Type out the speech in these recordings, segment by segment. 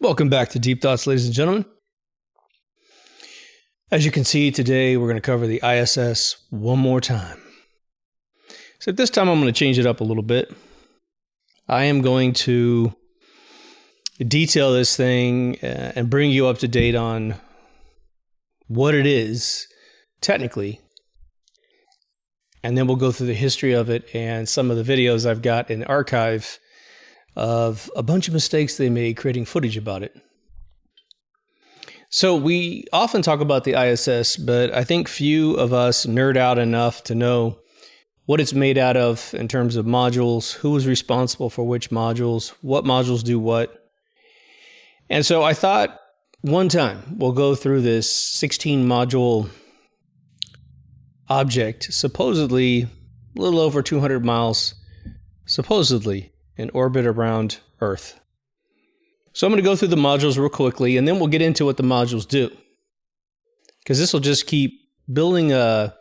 Welcome back to Deep Thoughts, ladies and gentlemen. As you can see, today we're going to cover the ISS one more time. So this time I'm going to change it up a little bit. I am going to detail this thing and bring you up to date on what it is technically. And then we'll go through the history of it and some of the videos I've got in the archive of a bunch of mistakes they made creating footage about it. So we often talk about the ISS, but I think few of us nerd out enough to know what it's made out of in terms of modules, who is responsible for which modules, what modules do what. And so I thought one time we'll go through this 16 module object, supposedly a little over 200 miles, supposedly in orbit around Earth. So I'm going to go through the modules real quickly, and then we'll get into what the modules do. Because this will just keep building a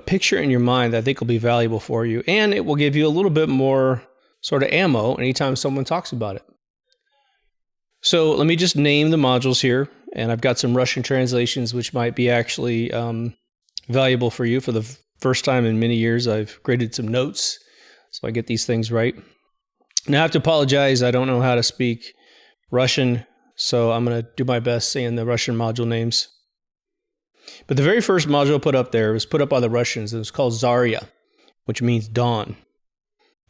picture in your mind that I think will be valuable for you, and it will give you a little bit more sort of ammo anytime someone talks about it. So let me just name the modules here, and I've got some Russian translations which might be actually valuable for you. For the first time in many years, I've graded some notes so I get these things right. Now I have to apologize, I don't know how to speak Russian, so I'm going to do my best saying the Russian module names. But the very first module put up there was put up by the Russians. It was called Zarya, which means dawn.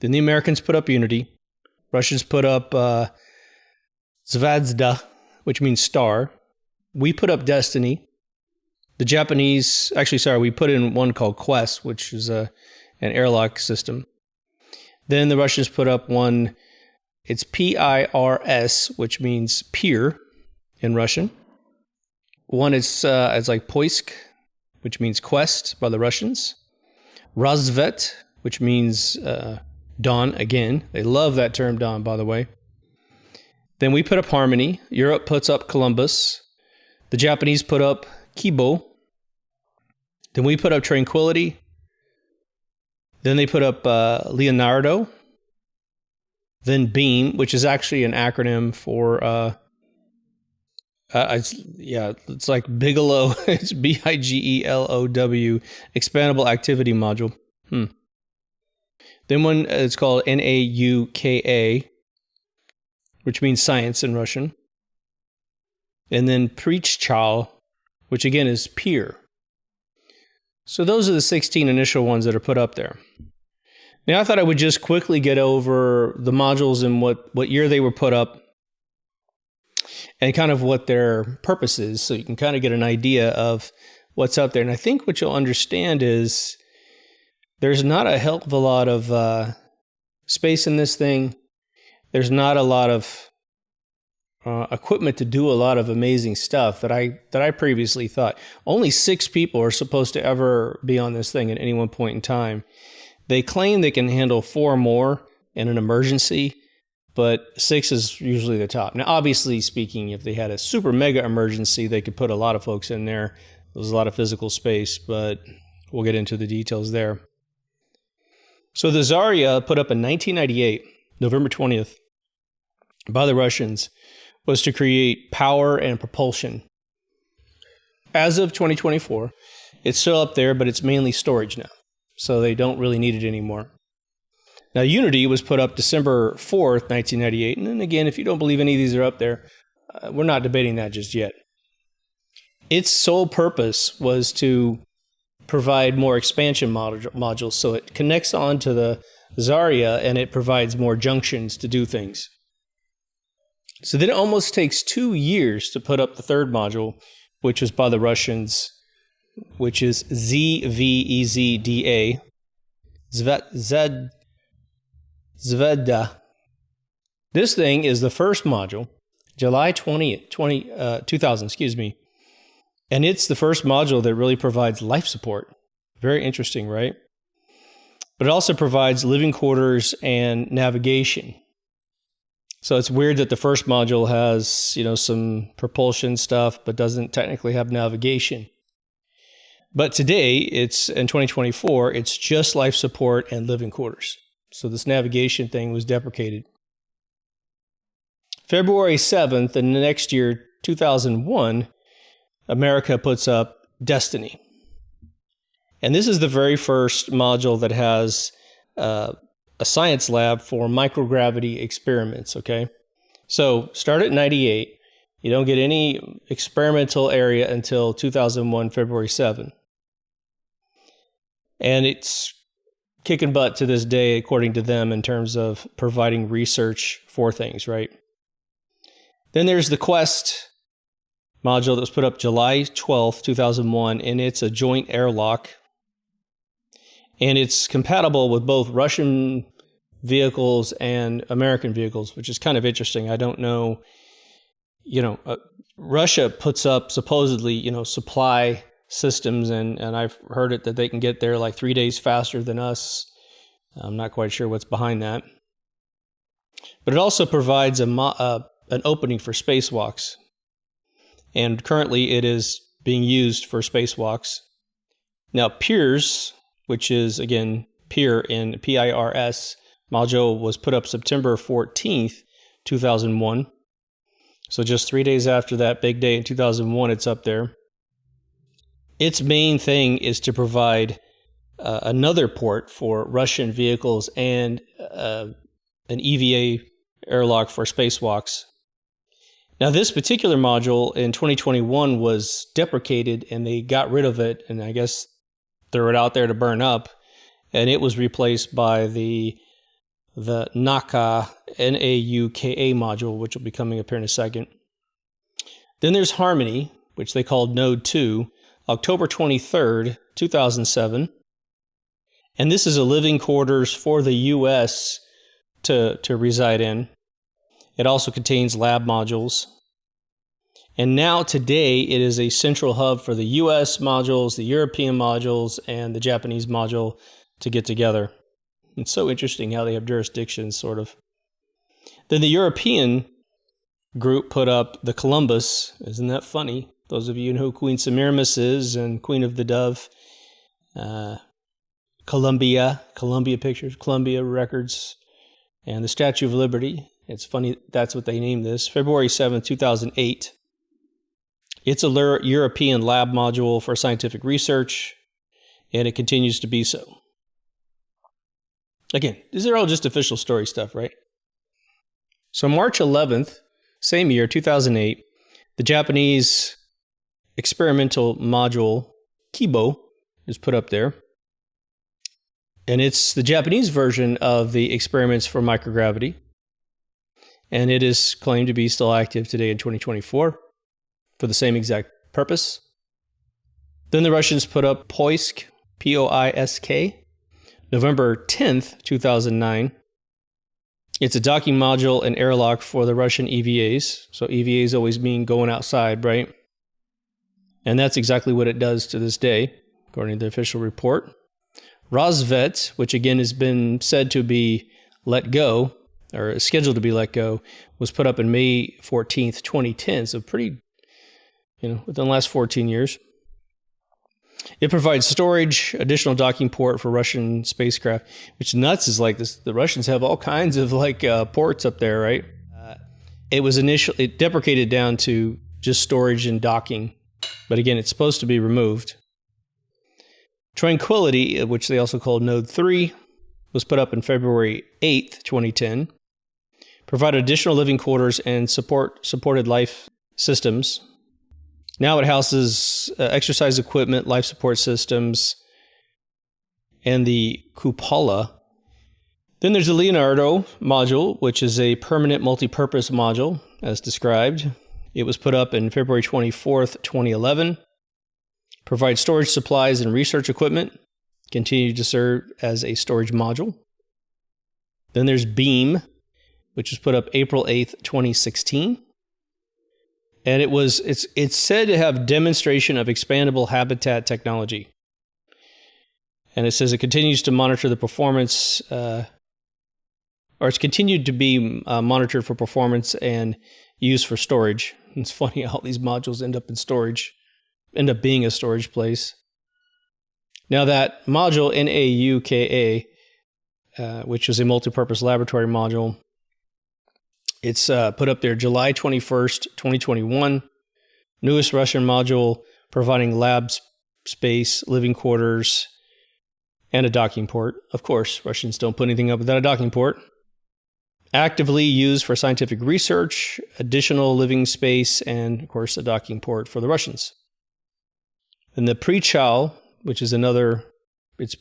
Then the Americans put up Unity. Russians put up Zvezda, which means star. We put up Destiny. The Japanese, we put in one called Quest, which is an airlock system. Then the Russians put up one, it's PIRS, which means peer in Russian. One is like Poisk, which means quest by the Russians. Razvet, which means dawn again. They love that term dawn, by the way. Then we put up Harmony. Europe puts up Columbus. The Japanese put up Kibo. Then we put up Tranquility. Then they put up Leonardo. Then Beam, which is actually an acronym for, it's like Bigelow. It's BIGELOW, Expandable Activity Module. Then one, it's called NAUKA, which means science in Russian. And then Prichchal, which again is peer. So those are the 16 initial ones that are put up there. Now I thought I would just quickly get over the modules and what year they were put up and kind of what their purpose is, so you can kind of get an idea of what's out there. And I think what you'll understand is there's not a hell of a lot of space in this thing. There's not a lot of equipment to do a lot of amazing stuff that I previously thought. Only 6 people are supposed to ever be on this thing at any one point in time. They claim they can handle 4 more in an emergency, but 6 is usually the top. Now, obviously speaking, if they had a super mega emergency, they could put a lot of folks in there. There's a lot of physical space, but we'll get into the details there. So the Zarya, put up in 1998, November 20th, by the Russians, was to create power and propulsion. As of 2024, it's still up there, but it's mainly storage now. So they don't really need it anymore. Now, Unity was put up December 4th, 1998. And then again, if you don't believe any of these are up there, we're not debating that just yet. Its sole purpose was to provide more expansion modules. So it connects onto the Zarya and it provides more junctions to do things. So then it almost takes 2 years to put up the third module, which was by the Russians, which is ZVEZDA, Zvezda. This thing is the first module, July 2000, and it's the first module that really provides life support. Very interesting, right? But it also provides living quarters and navigation. So it's weird that the first module has, some propulsion stuff, but doesn't technically have navigation. But today, it's in 2024, it's just life support and living quarters. So this navigation thing was deprecated. February 7th, in the next year, 2001, America puts up Destiny. And this is the very first module that has a science lab for microgravity experiments, okay? So start at 98. You don't get any experimental area until 2001, February 7. And it's kicking butt to this day, according to them, in terms of providing research for things, right? Then there's the Quest module that was put up July 12th, 2001, and it's a joint airlock. And it's compatible with both Russian vehicles and American vehicles, which is kind of interesting. I don't know, Russia puts up supposedly, supply systems, and I've heard it that they can get there like 3 days faster than us. I'm not quite sure what's behind that. But it also provides an opening for spacewalks. And currently it is being used for spacewalks. Now, Pirs, which is, again, Pir in PIRS, module was put up September 14th, 2001. So just 3 days after that big day in 2001, it's up there. Its main thing is to provide another port for Russian vehicles and an EVA airlock for spacewalks. Now, this particular module in 2021 was deprecated, and they got rid of it, and I guess threw it out there to burn up, and it was replaced by the NAUKA, NAUKA module, which will be coming up here in a second. Then there's Harmony, which they called Node 2, October 23rd, 2007. And this is a living quarters for the U.S. to reside in. It also contains lab modules. And now today, it is a central hub for the U.S. modules, the European modules, and the Japanese module to get together. It's so interesting how they have jurisdictions, sort of. Then the European group put up the Columbus. Isn't that funny? Those of you who know who Queen Semiramis is and Queen of the Dove. Columbia Pictures, Columbia Records, and the Statue of Liberty. It's funny, that's what they named this. February 7th, 2008. It's a European lab module for scientific research, and it continues to be so. Again, these are all just official story stuff, right? So March 11th, same year, 2008, the Japanese experimental module, Kibo, is put up there. And it's the Japanese version of the experiments for microgravity. And it is claimed to be still active today in 2024 for the same exact purpose. Then the Russians put up Poisk, P-O-I-S-K, November 10th, 2009. It's a docking module and airlock for the Russian EVAs. So EVAs always mean going outside, right? And that's exactly what it does to this day, according to the official report. Rosvet, which again has been said to be let go, or is scheduled to be let go, was put up in May 14th, 2010. So pretty, within the last 14 years. It provides storage, additional docking port for Russian spacecraft, which nuts is like this. The Russians have all kinds of ports up there, right? It was initially deprecated down to just storage and docking. But again, it's supposed to be removed. Tranquility, which they also called Node 3, was put up in February 8th, 2010. Provided additional living quarters and supported life systems. Now it houses exercise equipment, life support systems, and the cupola. Then there's the Leonardo module, which is a permanent multi-purpose module, as described. It was put up in February 24th, 2011. Provides storage supplies and research equipment. Continue to serve as a storage module. Then there's Beam, which was put up April 8th, 2016. And it's said to have demonstration of expandable habitat technology. And it says it continues to monitor the performance, or it's continued to be monitored for performance and used for storage. It's funny how all these modules end up in storage, end up being a storage place. Now that module, NAUKA, which is a multipurpose laboratory module, It's put up there July 21st, 2021. Newest Russian module providing lab space, living quarters, and a docking port. Of course, Russians don't put anything up without a docking port. Actively used for scientific research, additional living space, and, of course, a docking port for the Russians. And the Prichal, which is another, it's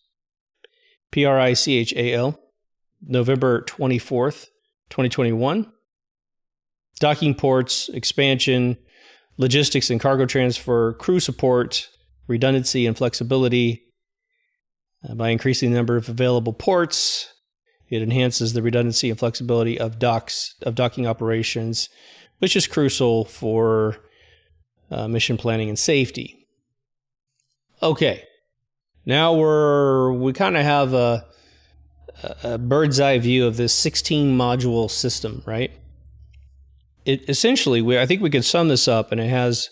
Prichal, November 24th, 2021. Docking ports, expansion, logistics and cargo transfer, crew support, redundancy and flexibility. By increasing the number of available ports, it enhances the redundancy and flexibility of docking operations, which is crucial for mission planning and safety. Okay, now we kind of have a bird's eye view of this 16 module system, right? It essentially, I think we could sum this up, and it has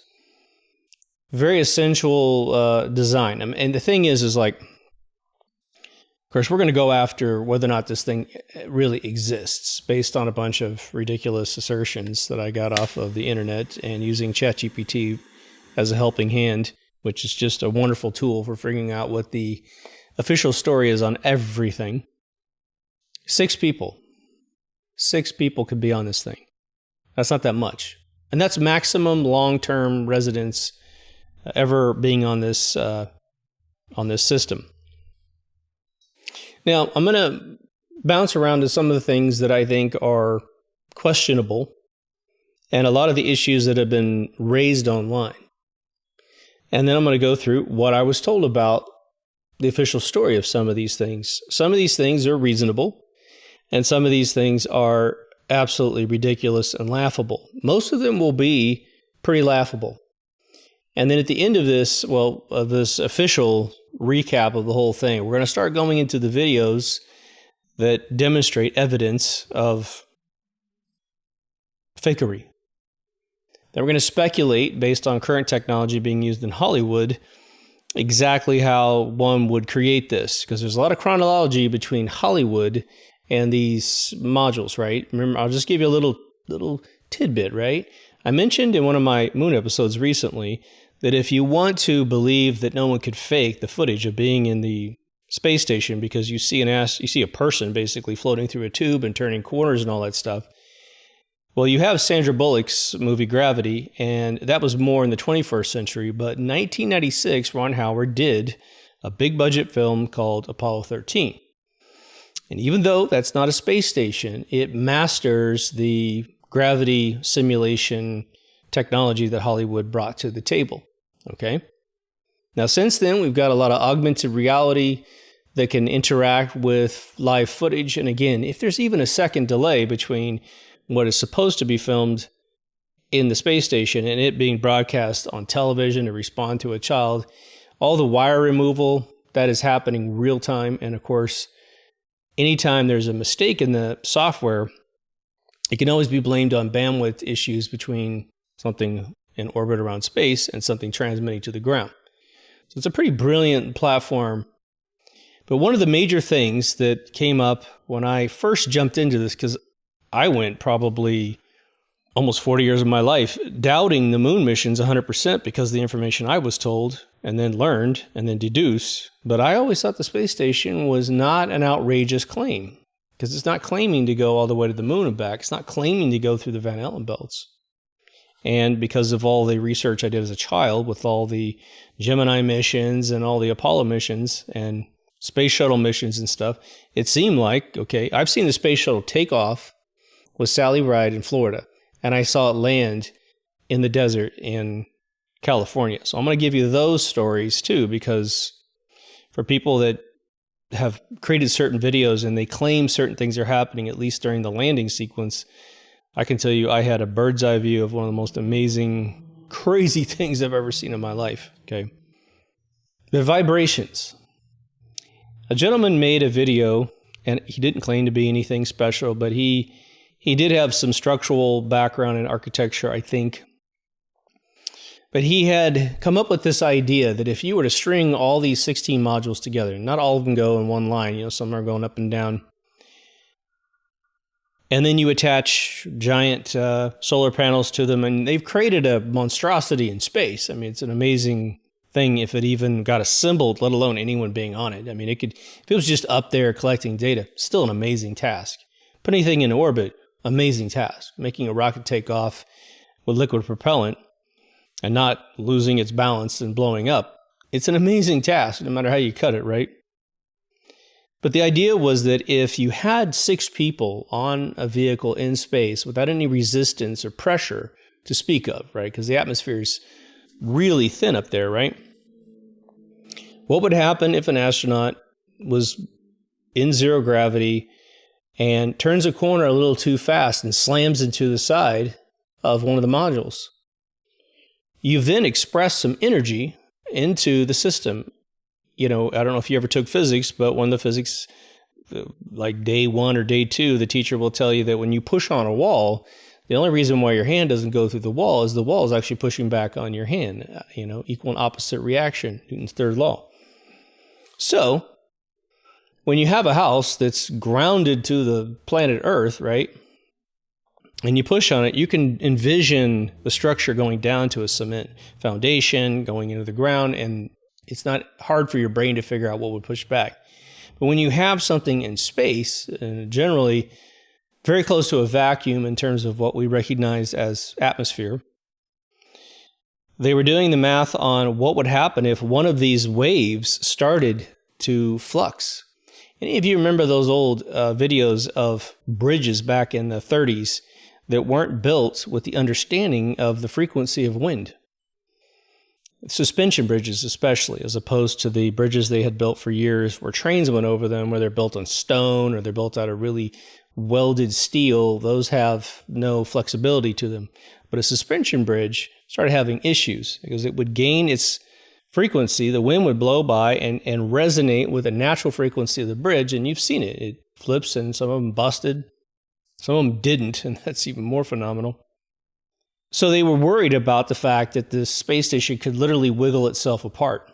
very essential design. And the thing is like, of course, we're going to go after whether or not this thing really exists based on a bunch of ridiculous assertions that I got off of the internet and using ChatGPT as a helping hand, which is just a wonderful tool for figuring out what the official story is on everything. 6 people could be on this thing. That's not that much. And that's maximum long-term residence ever being on this system. Now, I'm going to bounce around to some of the things that I think are questionable and a lot of the issues that have been raised online. And then I'm going to go through what I was told about the official story of some of these things. Some of these things are reasonable, and some of these things are absolutely ridiculous and laughable. Most of them will be pretty laughable. And then at the end of this, of this official recap of the whole thing, we're going to start going into the videos that demonstrate evidence of fakery. Then we're going to speculate, based on current technology being used in Hollywood, exactly how one would create this, because there's a lot of chronology between Hollywood and these modules, right? Remember, I'll just give you a little tidbit, right? I mentioned in one of my moon episodes recently that if you want to believe that no one could fake the footage of being in the space station because you see a person basically floating through a tube and turning corners and all that stuff. Well, you have Sandra Bullock's movie Gravity, and that was more in the 21st century, but in 1996, Ron Howard did a big budget film called Apollo 13. And even though that's not a space station, it masters the gravity simulation technology that Hollywood brought to the table. Okay? Now, since then, we've got a lot of augmented reality that can interact with live footage. And again, if there's even a second delay between what is supposed to be filmed in the space station and it being broadcast on television to respond to a child, all the wire removal, that is happening real time. And of course, anytime there's a mistake in the software, it can always be blamed on bandwidth issues between something in orbit around space and something transmitting to the ground. So it's a pretty brilliant platform. But one of the major things that came up when I first jumped into this, because I went probably almost 40 years of my life doubting the moon missions 100% because of the information I was told and then learned and then deduced. But I always thought the space station was not an outrageous claim, because it's not claiming to go all the way to the moon and back. It's not claiming to go through the Van Allen belts. And because of all the research I did as a child with all the Gemini missions and all the Apollo missions and space shuttle missions and stuff, it seemed like, okay, I've seen the space shuttle take off with Sally Ride in Florida, and I saw it land in the desert in California. So I'm going to give you those stories too, because for people that have created certain videos and they claim certain things are happening, at least during the landing sequence, I can tell you I had a bird's eye view of one of the most amazing, crazy things I've ever seen in my life. Okay. The vibrations. A gentleman made a video, and he didn't claim to be anything special, but he did have some structural background in architecture, I think. But he had come up with this idea that if you were to string all these 16 modules together, not all of them go in one line, some are going up and down. And then you attach giant solar panels to them, and they've created a monstrosity in space. I mean, it's an amazing thing if it even got assembled, let alone anyone being on it. I mean, it could, if it was just up there collecting data, still an amazing task. Put anything in orbit, amazing task. Making a rocket take off with liquid propellant and not losing its balance and blowing up, it's an amazing task, no matter how you cut it, right? But the idea was that if you had 6 people on a vehicle in space without any resistance or pressure to speak of, right? Because the atmosphere is really thin up there, right? What would happen if an astronaut was in zero gravity and turns a corner a little too fast and slams into the side of one of the modules? You've then expressed some energy into the system. You know, I don't know if you ever took physics, but one of the physics, like day 1 or day 2, the teacher will tell you that when you push on a wall, the only reason why your hand doesn't go through the wall is the wall is actually pushing back on your hand. You know, equal and opposite reaction, Newton's third law. So, when you have a house that's grounded to the planet Earth, right, and you push on it, you can envision the structure going down to a cement foundation, going into the ground, and it's not hard for your brain to figure out what would push back. But when you have something in space, generally very close to a vacuum in terms of what we recognize as atmosphere, they were doing the math on what would happen if one of these waves started to flux. Any of you remember those old videos of bridges back in the 30s that weren't built with the understanding of the frequency of wind? Suspension bridges especially, as opposed to the bridges they had built for years where trains went over them, where they're built on stone or they're built out of really welded steel. Those have no flexibility to them. But a suspension bridge started having issues because it would gain its frequency, the wind would blow by and resonate with the natural frequency of the bridge, and you've seen it. It flips, and some of them busted. Some of them didn't, and that's even more phenomenal. So they were worried about the fact that the space station could literally wiggle itself apart.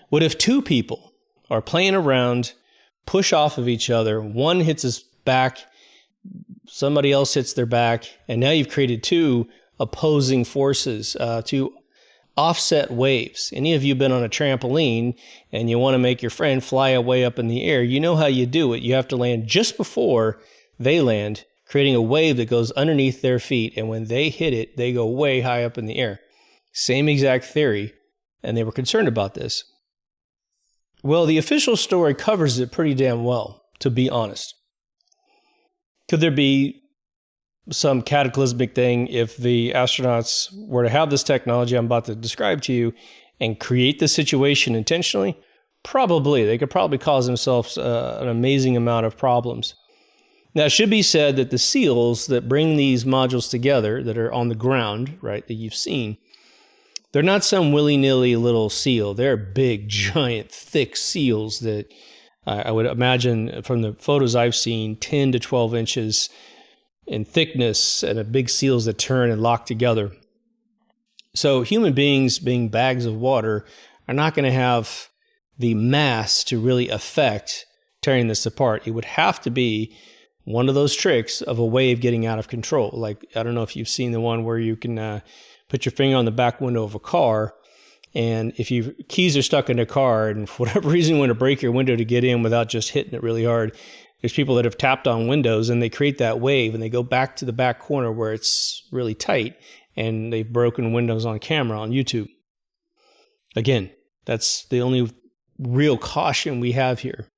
What if 2 people are playing around, push off of each other, one hits his back, somebody else hits their back, and now you've created 2 opposing forces, 2 offset waves. Any of you been on a trampoline and you want to make your friend fly away up in the air, you know how you do it. You have to land just before they land, creating a wave that goes underneath their feet, and when they hit it, they go way high up in the air. Same exact theory, and they were concerned about this. Well, the official story covers it pretty damn well, to be honest. Could there be some cataclysmic thing if the astronauts were to have this technology I'm about to describe to you and create the situation intentionally? Probably. They could probably cause themselves an amazing amount of problems. Now, it should be said that the seals that bring these modules together that are on the ground, right, that you've seen, they're not some willy-nilly little seal. They're big, giant, thick seals that I would imagine from the photos I've seen, 10 to 12 inches in thickness, and a big seals that turn and lock together. So human beings, being bags of water, are not going to have the mass to really affect tearing this apart. It would have to be one of those tricks of a wave getting out of control. Like, I don't know if you've seen the one where you can put your finger on the back window of a car, and if your keys are stuck in a car and for whatever reason you want to break your window to get in without just hitting it really hard, there's people that have tapped on windows and they create that wave and they go back to the back corner where it's really tight and they've broken windows on camera on YouTube. Again, that's the only real caution we have here.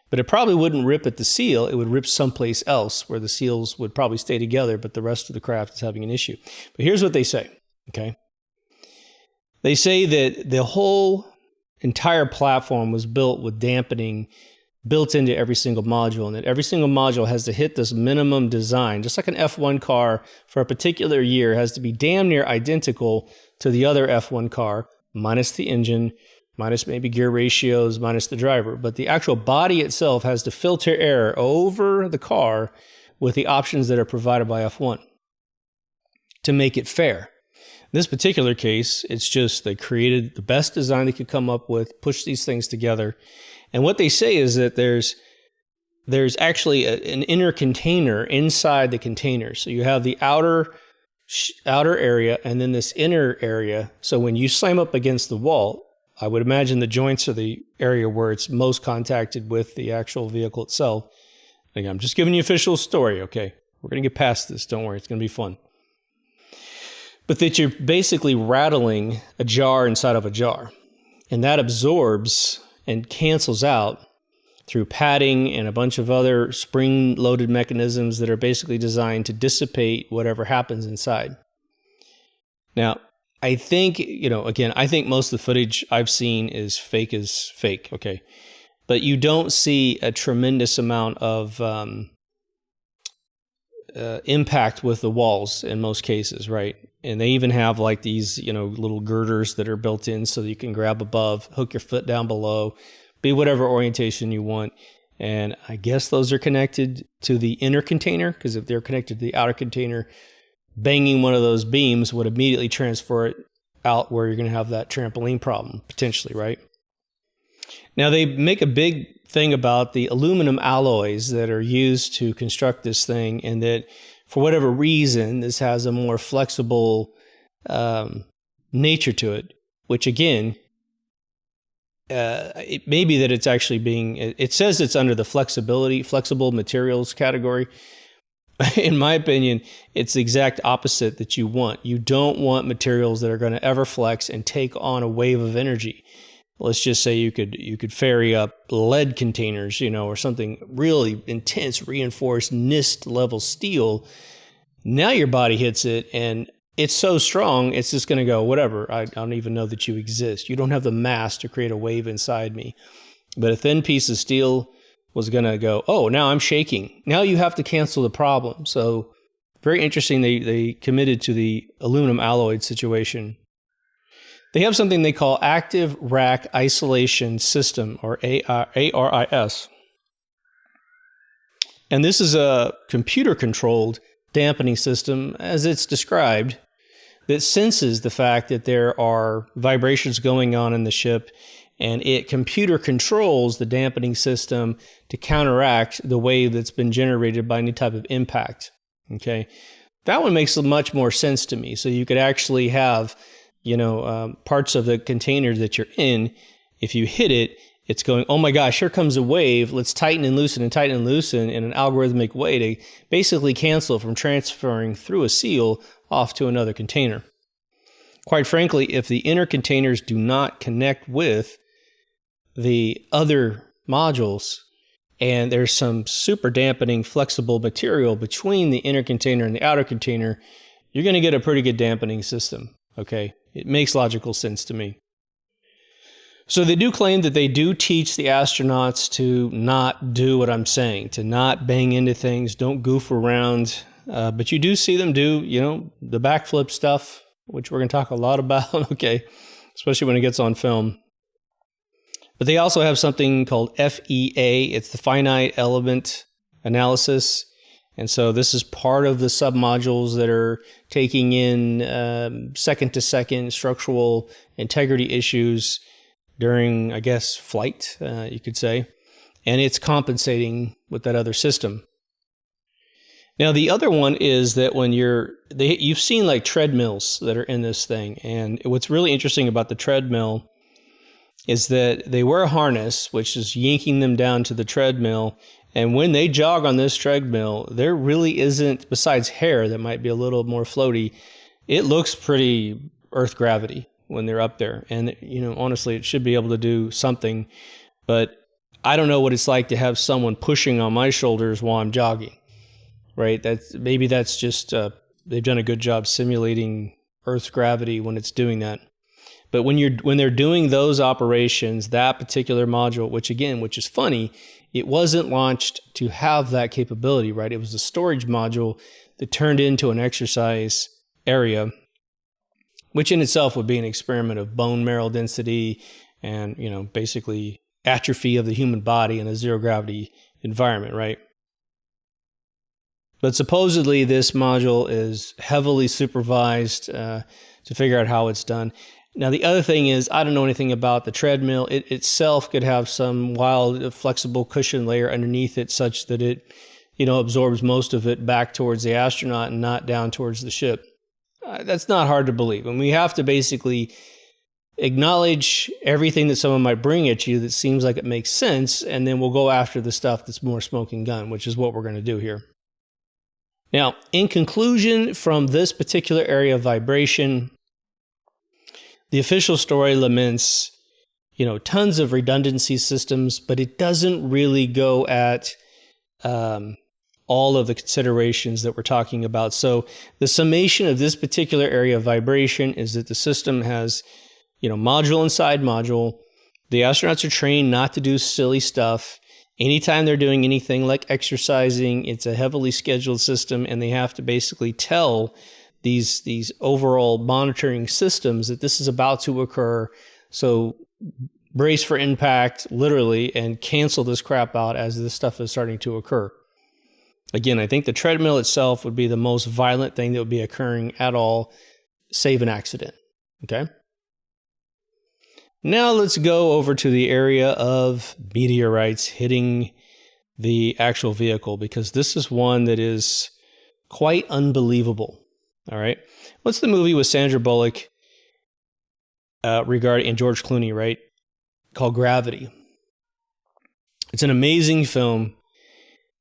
But it probably wouldn't rip at the seal. It would rip someplace else where the seals would probably stay together, but the rest of the craft is having an issue. But here's what they say, okay? They say that the whole entire platform was built with dampening built into every single module, and that every single module has to hit this minimum design, just like an F1 car for a particular year has to be damn near identical to the other F1 car, minus the engine, minus maybe gear ratios, minus the driver. But the actual body itself has to filter air over the car with the options that are provided by F1 to make it fair. In this particular case, it's just they created the best design they could come up with, pushed these things together. And what they say is that there's there's actually an inner container inside the container. So you have the outer area and then this inner area. So when you slam up against the wall, I would imagine the joints are the area where it's most contacted with the actual vehicle itself. Again, I'm just giving you official story, okay? We're going to get past this. Don't worry. It's going to be fun. But that you're basically rattling a jar inside of a jar. And that absorbs and cancels out through padding and a bunch of other spring-loaded mechanisms that are basically designed to dissipate whatever happens inside. Now, I think, again, I think most of the footage I've seen is fake as fake, okay? But you don't see a tremendous amount of impact with the walls in most cases, right? And they even have like these, little girders that are built in so that you can grab above, hook your foot down below, be whatever orientation you want. And I guess those are connected to the inner container, because if they're connected to the outer container, banging one of those beams would immediately transfer it out where you're going to have that trampoline problem, potentially, right? Now, they make a big thing about the aluminum alloys that are used to construct this thing, and that for whatever reason, this has a more flexible nature to it, which again, it may be that it's actually it says it's under the flexible materials category. In my opinion, it's the exact opposite that you want. You don't want materials that are going to ever flex and take on a wave of energy. Let's just say you could ferry up lead containers, or something really intense, reinforced NIST level steel. Now your body hits it and it's so strong, it's just going to go, whatever. I don't even know that you exist. You don't have the mass to create a wave inside me. But a thin piece of steel was going to go, oh, now I'm shaking. Now you have to cancel the problem. So very interesting. They committed to the aluminum alloy situation. They have something they call Active Rack Isolation System, or ARIS. And this is a computer-controlled dampening system, as it's described, that senses the fact that there are vibrations going on in the ship, and it computer controls the dampening system to counteract the wave that's been generated by any type of impact. Okay, that one makes much more sense to me. So you could actually have parts of the container that you're in, if you hit it, it's going, oh my gosh, here comes a wave. Let's tighten and loosen in an algorithmic way to basically cancel from transferring through a seal off to another container. Quite frankly, if the inner containers do not connect with the other modules, and there's some super dampening flexible material between the inner container and the outer container, you're going to get a pretty good dampening system. Okay, it makes logical sense to me. So they do claim that they do teach the astronauts to not do what I'm saying, to not bang into things, don't goof around. But you do see them do, the backflip stuff, which we're going to talk a lot about, okay, especially when it gets on film. But they also have something called FEA. It's the finite element analysis. And so this is part of the submodules that are taking in second-to-second structural integrity issues during, I guess, flight, you could say. And it's compensating with that other system. Now, the other one is that when you've seen like treadmills that are in this thing. And what's really interesting about the treadmill is that they wear a harness, which is yanking them down to the treadmill. And when they jog on this treadmill, there really isn't, besides hair that might be a little more floaty, it looks pretty Earth gravity when they're up there. And, honestly, it should be able to do something. But I don't know what it's like to have someone pushing on my shoulders while I'm jogging, right? Maybe that's just, they've done a good job simulating Earth's gravity when it's doing that. But when they're doing those operations, that particular module, which is funny, it wasn't launched to have that capability, right? It was a storage module that turned into an exercise area, which in itself would be an experiment of bone marrow density and, basically atrophy of the human body in a zero gravity environment, right? But supposedly this module is heavily supervised to figure out how it's done. Now, the other thing is, I don't know anything about the treadmill. It itself could have some wild, flexible cushion layer underneath it such that it, absorbs most of it back towards the astronaut and not down towards the ship. That's not hard to believe. And we have to basically acknowledge everything that someone might bring at you that seems like it makes sense, and then we'll go after the stuff that's more smoking gun, which is what we're going to do here. Now, in conclusion, from this particular area of vibration, the official story laments, tons of redundancy systems, but it doesn't really go at all of the considerations that we're talking about. So the summation of this particular area of vibration is that the system has, module inside module. The astronauts are trained not to do silly stuff. Anytime they're doing anything like exercising, it's a heavily scheduled system, and they have to basically tell these overall monitoring systems that this is about to occur. So brace for impact, literally, and cancel this crap out as this stuff is starting to occur. Again, I think the treadmill itself would be the most violent thing that would be occurring at all, save an accident. Okay? Now let's go over to the area of meteorites hitting the actual vehicle, because this is one that is quite unbelievable. All right? What's the movie with Sandra Bullock and George Clooney, right? Called Gravity. It's an amazing film.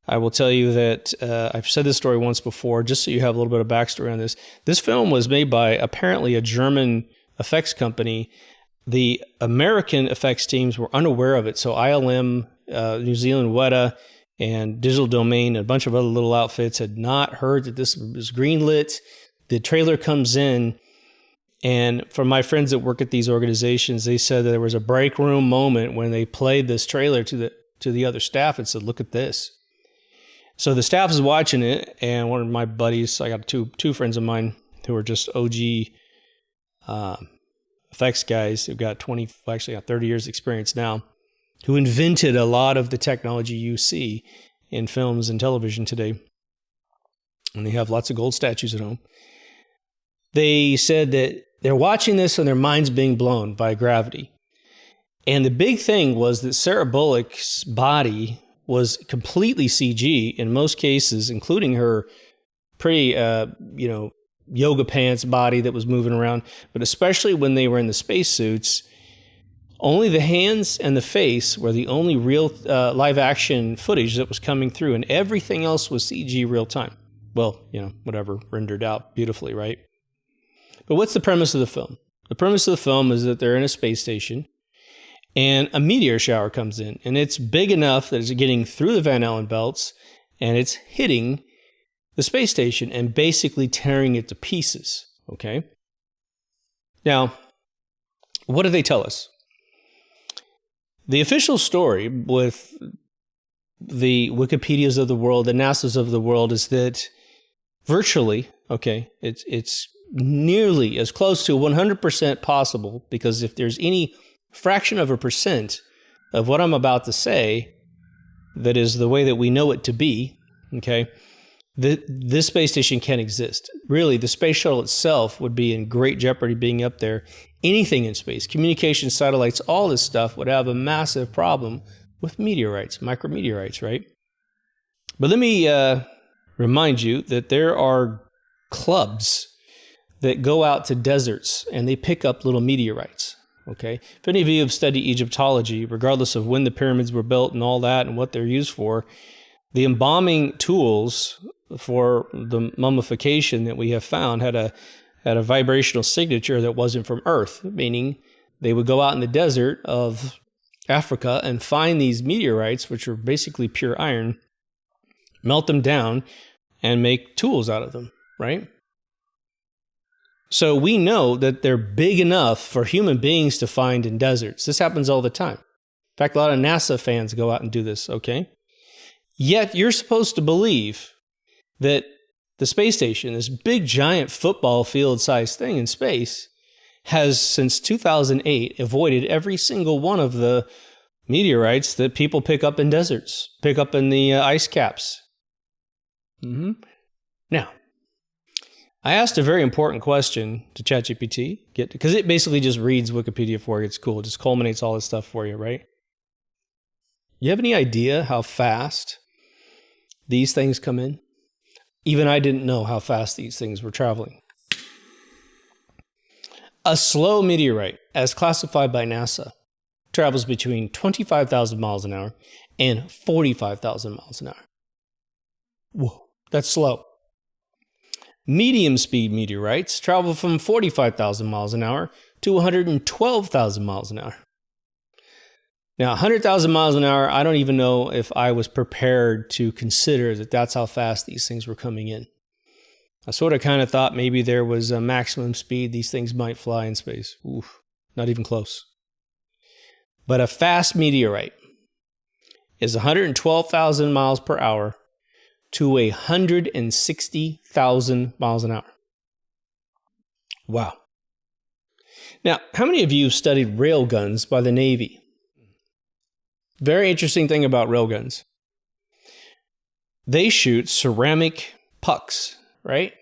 I will tell you that I've said this story once before, just so you have a little bit of backstory on this. This film was made by apparently a German effects company. The American effects teams were unaware of it. So ILM, New Zealand Weta, and Digital Domain, and a bunch of other little outfits had not heard that this was greenlit. The trailer comes in, and from my friends that work at these organizations, they said that there was a break room moment when they played this trailer to the other staff and said, "Look at this." So the staff is watching it, and one of my buddies, I got two friends of mine who are just OG effects guys who've got 30 years experience now, who invented a lot of the technology you see in films and television today. And they have lots of gold statues at home. They said that they're watching this and their mind's being blown by gravity. And the big thing was that Sarah Bullock's body was completely CG in most cases, including her pretty, yoga pants body that was moving around. But especially when they were in the spacesuits, only the hands and the face were the only real live action footage that was coming through, and everything else was CG real time. Well, whatever, rendered out beautifully, right? But what's the premise of the film? The premise of the film is that they're in a space station, and a meteor shower comes in, and it's big enough that it's getting through the Van Allen belts, and it's hitting the space station and basically tearing it to pieces, okay? Now, what do they tell us? The official story with the Wikipedias of the world, the NASA's of the world, is that virtually, okay, it's nearly as close to 100% possible, because if there's any fraction of a percent of what I'm about to say that is the way that we know it to be, okay, this space station can't exist. Really, the space shuttle itself would be in great jeopardy being up there. Anything in space, communication satellites, all this stuff would have a massive problem with meteorites, micrometeorites, right? But let me remind you that there are clubs that go out to deserts and they pick up little meteorites. Okay, if any of you have studied Egyptology, regardless of when the pyramids were built and all that and what they're used for, the embalming tools for the mummification that we have found had a vibrational signature that wasn't from Earth, meaning they would go out in the desert of Africa and find these meteorites, which are basically pure iron, melt them down, and make tools out of them, right? So we know that they're big enough for human beings to find in deserts. This happens all the time. In fact, a lot of NASA fans go out and do this, okay? Yet you're supposed to believe that the space station, this big giant football field sized thing in space, has since 2008 avoided every single one of the meteorites that people pick up in deserts, pick up in the ice caps. Now, I asked a very important question to ChatGPT, because it basically just reads Wikipedia for you. It's cool. It just culminates all this stuff for you, right? You have any idea how fast these things come in? Even I didn't know how fast these things were traveling. A slow meteorite, as classified by NASA, travels between 25,000 miles an hour and 45,000 miles an hour. Whoa, that's slow. Medium speed meteorites travel from 45,000 miles an hour to 112,000 miles an hour. Now, 100,000 miles an hour, I don't even know if I was prepared to consider that that's how fast these things were coming in. I sort of kind of thought maybe there was a maximum speed these things might fly in space. Oof, not even close. But a fast meteorite is 112,000 miles per hour to 160,000 miles an hour. Wow. Now, how many of you studied railguns by the Navy? Very interesting thing about railguns. They shoot ceramic pucks, right?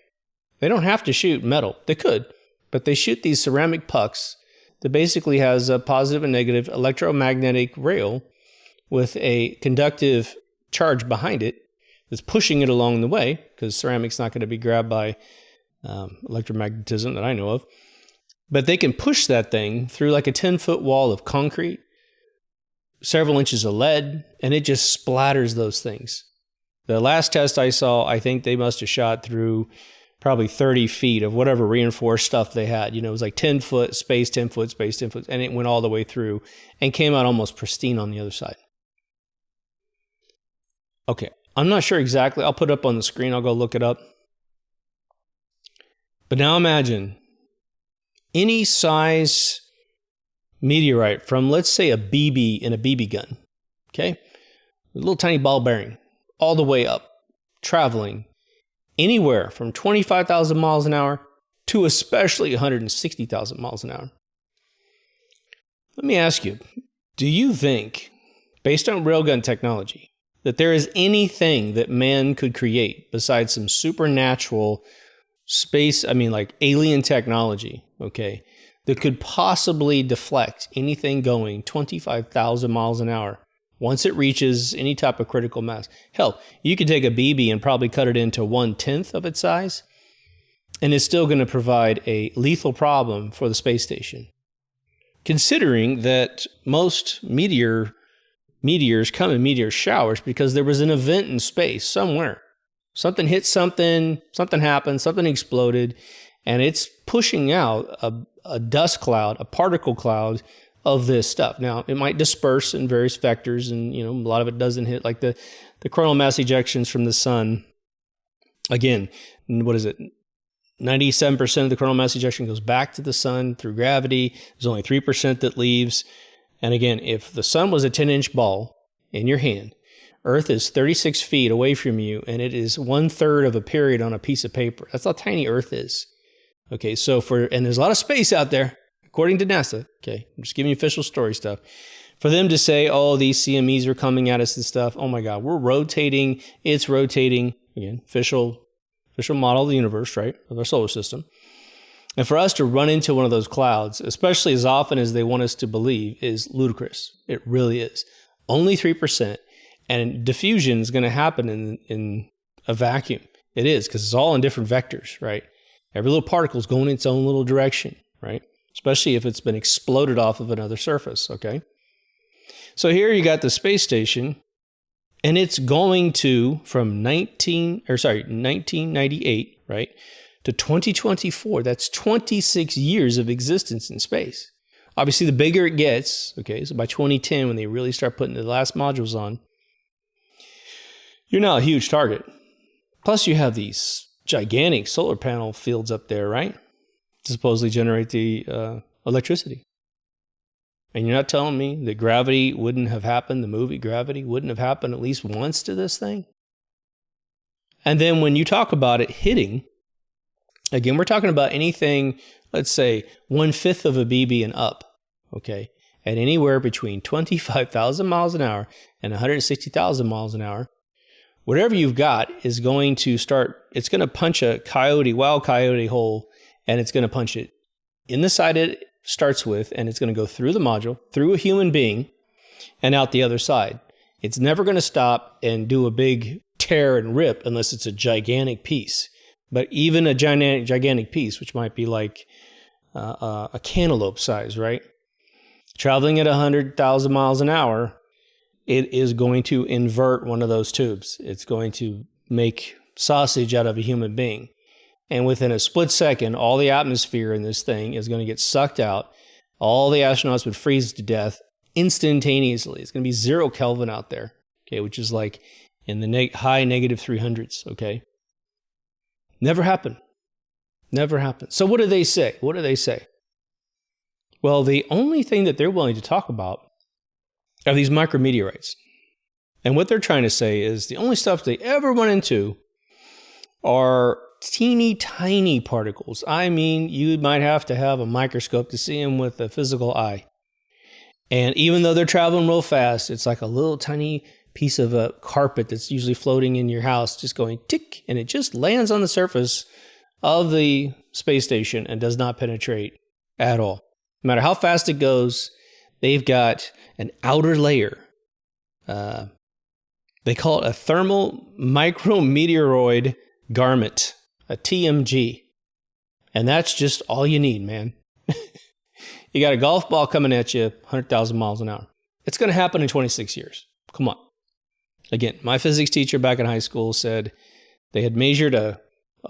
They don't have to shoot metal. They could, but they shoot these ceramic pucks that basically has a positive and negative electromagnetic rail with a conductive charge behind it that's pushing it along the way, because ceramic's not going to be grabbed by electromagnetism that I know of. But they can push that thing through like a 10-foot wall of concrete, several inches of lead, and it just splatters those things. The last test I saw, I think they must have shot through probably 30 feet of whatever reinforced stuff they had. You know, it was like 10 foot, space 10 foot, space 10 foot, and it went all the way through and came out almost pristine on the other side. Okay, I'm not sure exactly. I'll put it up on the screen. I'll go look it up. But now imagine any size meteorite from, let's say, a BB in a BB gun, okay? A little tiny ball bearing, all the way up, traveling anywhere from 25,000 miles an hour to especially 160,000 miles an hour. Let me ask you, do you think, based on railgun technology, that there is anything that man could create besides some supernatural space, like alien technology, okay, that could possibly deflect anything going 25,000 miles an hour once it reaches any type of critical mass? Hell, you could take a BB and probably cut it into 1/10 of its size, and it's still going to provide a lethal problem for the space station. Considering that most meteors come in meteor showers because there was an event in space somewhere. Something hit something, something happened, something exploded, and it's pushing out a dust cloud, a particle cloud of this stuff. Now, it might disperse in various vectors, and a lot of it doesn't hit, like the coronal mass ejections from the sun. Again, what is it? 97% of the coronal mass ejection goes back to the sun through gravity. There's only 3% that leaves. And again, if the sun was a 10-inch ball in your hand, Earth is 36 feet away from you, and it is 1/3 of a period on a piece of paper. That's how tiny Earth is. Okay, and there's a lot of space out there, according to NASA. Okay, I'm just giving you official story stuff. For them to say, oh, these CMEs are coming at us and stuff, oh my God, we're rotating, it's rotating. Again, official model of the universe, right, of our solar system. And for us to run into one of those clouds, especially as often as they want us to believe, is ludicrous. It really is. Only 3%. And diffusion is going to happen in a vacuum. It is, because it's all in different vectors, right? Every little particle is going in its own little direction, right? Especially if it's been exploded off of another surface, okay? So here you got the space station, and it's going to, from 1998, right, to 2024. That's 26 years of existence in space. Obviously, the bigger it gets, okay, so by 2010, when they really start putting the last modules on, you're now a huge target. Plus, you have these gigantic solar panel fields up there, right, to supposedly generate the electricity. And you're not telling me that gravity wouldn't have happened, the movie Gravity wouldn't have happened at least once to this thing? And then when you talk about it hitting, again, we're talking about anything, let's say, 1/5 of a BB and up, okay, at anywhere between 25,000 miles an hour and 160,000 miles an hour. whatever you've got is going to start, it's going to punch a wild coyote hole, and it's going to punch it in the side it starts with, and it's going to go through the module, through a human being, and out the other side. It's never going to stop and do a big tear and rip unless it's a gigantic piece. But even a gigantic piece, which might be like a cantaloupe size, right? Traveling at 100,000 miles an hour, it is going to invert one of those tubes. It's going to make sausage out of a human being. And within a split second, all the atmosphere in this thing is going to get sucked out. All the astronauts would freeze to death instantaneously. It's going to be 0 Kelvin out there, okay, which is like in the high negative 300s, okay? Never happened. Never happened. So what do they say? What do they say? Well, the only thing that they're willing to talk about are these micrometeorites. And what they're trying to say is the only stuff they ever run into are teeny tiny particles. I mean, you might have to have a microscope to see them with a physical eye. And even though they're traveling real fast, it's like a little tiny piece of a carpet that's usually floating in your house, just going tick, and it just lands on the surface of the space station and does not penetrate at all. No matter how fast it goes, they've got an outer layer. They call it a thermal micrometeoroid garment, a TMG. And that's just all you need, man. You got a golf ball coming at you 100,000 miles an hour. It's going to happen in 26 years. Come on. Again, my physics teacher back in high school said they had measured a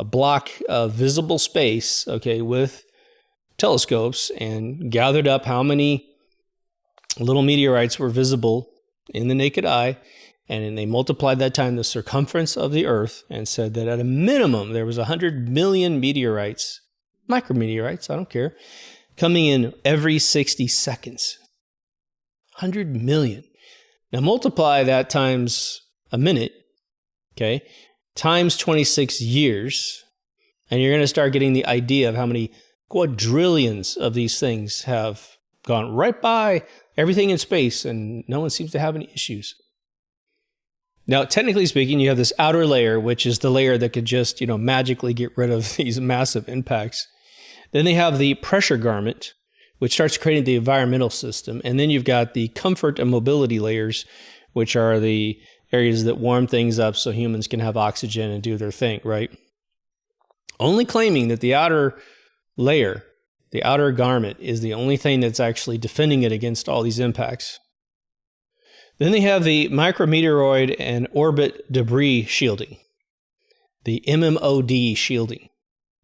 block of visible space, okay, with telescopes and gathered up how many little meteorites were visible in the naked eye. And then they multiplied that time the circumference of the Earth and said that at a minimum, there was 100 million meteorites, micrometeorites, I don't care, coming in every 60 seconds. 100 million. Now multiply that times a minute, okay, times 26 years, and you're going to start getting the idea of how many quadrillions of these things have gone right by everything in space, and no one seems to have any issues. Now, technically speaking, you have this outer layer, which is the layer that could just, magically get rid of these massive impacts. Then they have the pressure garment, which starts creating the environmental system. And then you've got the comfort and mobility layers, which are the areas that warm things up so humans can have oxygen and do their thing, right? Only claiming that the outer layer, the outer garment, is the only thing that's actually defending it against all these impacts. Then they have the micrometeoroid and orbit debris shielding, the MMOD shielding.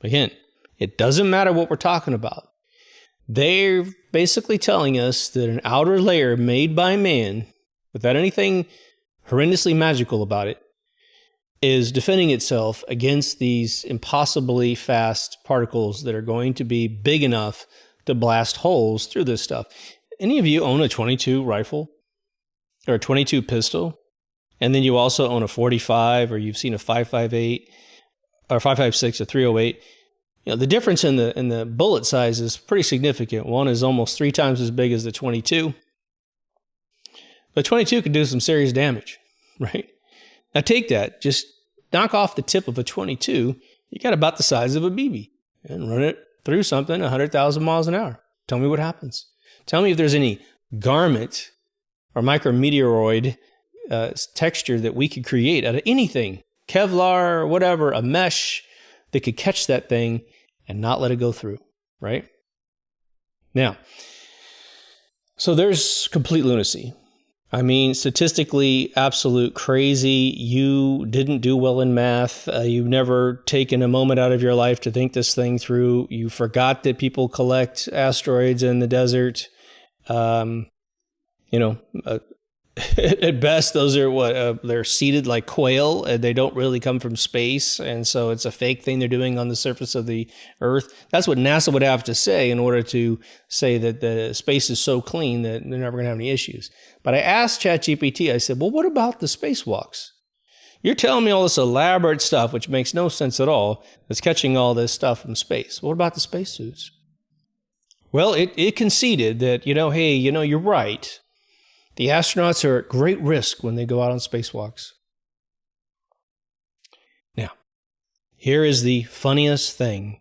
Again, it doesn't matter what we're talking about. They're basically telling us that an outer layer made by man, without anything horrendously magical about it, is defending itself against these impossibly fast particles that are going to be big enough to blast holes through this stuff. Any of you own a .22 rifle? Or a .22 pistol, and then you also own a .45, or you've seen a 5.58, or 5.56, or 308. The difference in the bullet size is pretty significant. One is almost 3 times as big as the .22. But .22 can do some serious damage, right? Now take that, just knock off the tip of a .22, you got about the size of a BB, and run it through something 100,000 miles an hour. Tell me what happens. Tell me if there's any garment or micrometeoroid texture that we could create out of anything, Kevlar, whatever, a mesh that could catch that thing and not let it go through, right? Now, so there's complete lunacy. I mean, statistically, absolute crazy. You didn't do well in math. You've never taken a moment out of your life to think this thing through. You forgot that people collect asteroids in the desert. At best, those are they're seeded like quail, and they don't really come from space. And so it's a fake thing they're doing on the surface of the Earth. That's what NASA would have to say in order to say that the space is so clean that they're never going to have any issues. But I asked ChatGPT, I said, well, what about the spacewalks? You're telling me all this elaborate stuff, which makes no sense at all, that's catching all this stuff from space. What about the spacesuits? Well, it conceded that, you're right. The astronauts are at great risk when they go out on spacewalks. Here is the funniest thing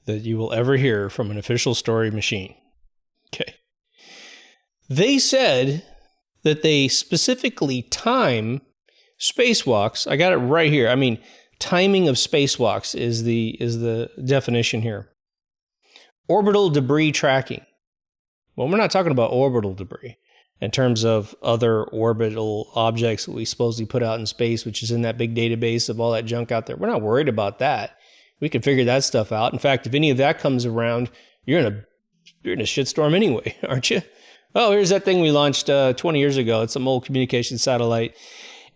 that you will ever hear from an official story machine. Okay. They said that they specifically time spacewalks. I got it right here. I mean, timing of spacewalks is the definition here. Orbital debris tracking. Well, we're not talking about orbital debris in terms of other orbital objects that we supposedly put out in space, which is in that big database of all that junk out there. We're not worried about that. We can figure that stuff out. In fact, if any of that comes around, you're in a shitstorm anyway, aren't you? Oh, here's that thing we launched 20 years ago. It's some old communication satellite,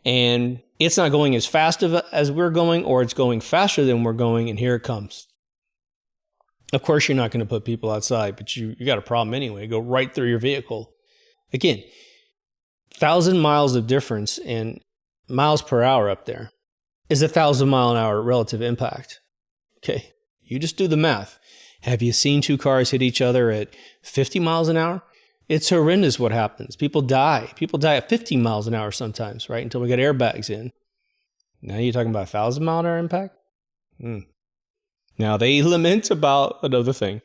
and it's not going as fast as we're going, or it's going faster than we're going, and here it comes. Of course, you're not going to put people outside, but you got a problem anyway. Go right through your vehicle. Again, 1,000 miles of difference in miles per hour up there is 1,000 mile an hour relative impact. Okay, you just do the math. Have you seen two cars hit each other at 50 miles an hour? It's horrendous what happens. People die. People die at 50 miles an hour sometimes, right? Until we get airbags in. Now you're talking about 1,000 mile an hour impact? Now they lament about another thing.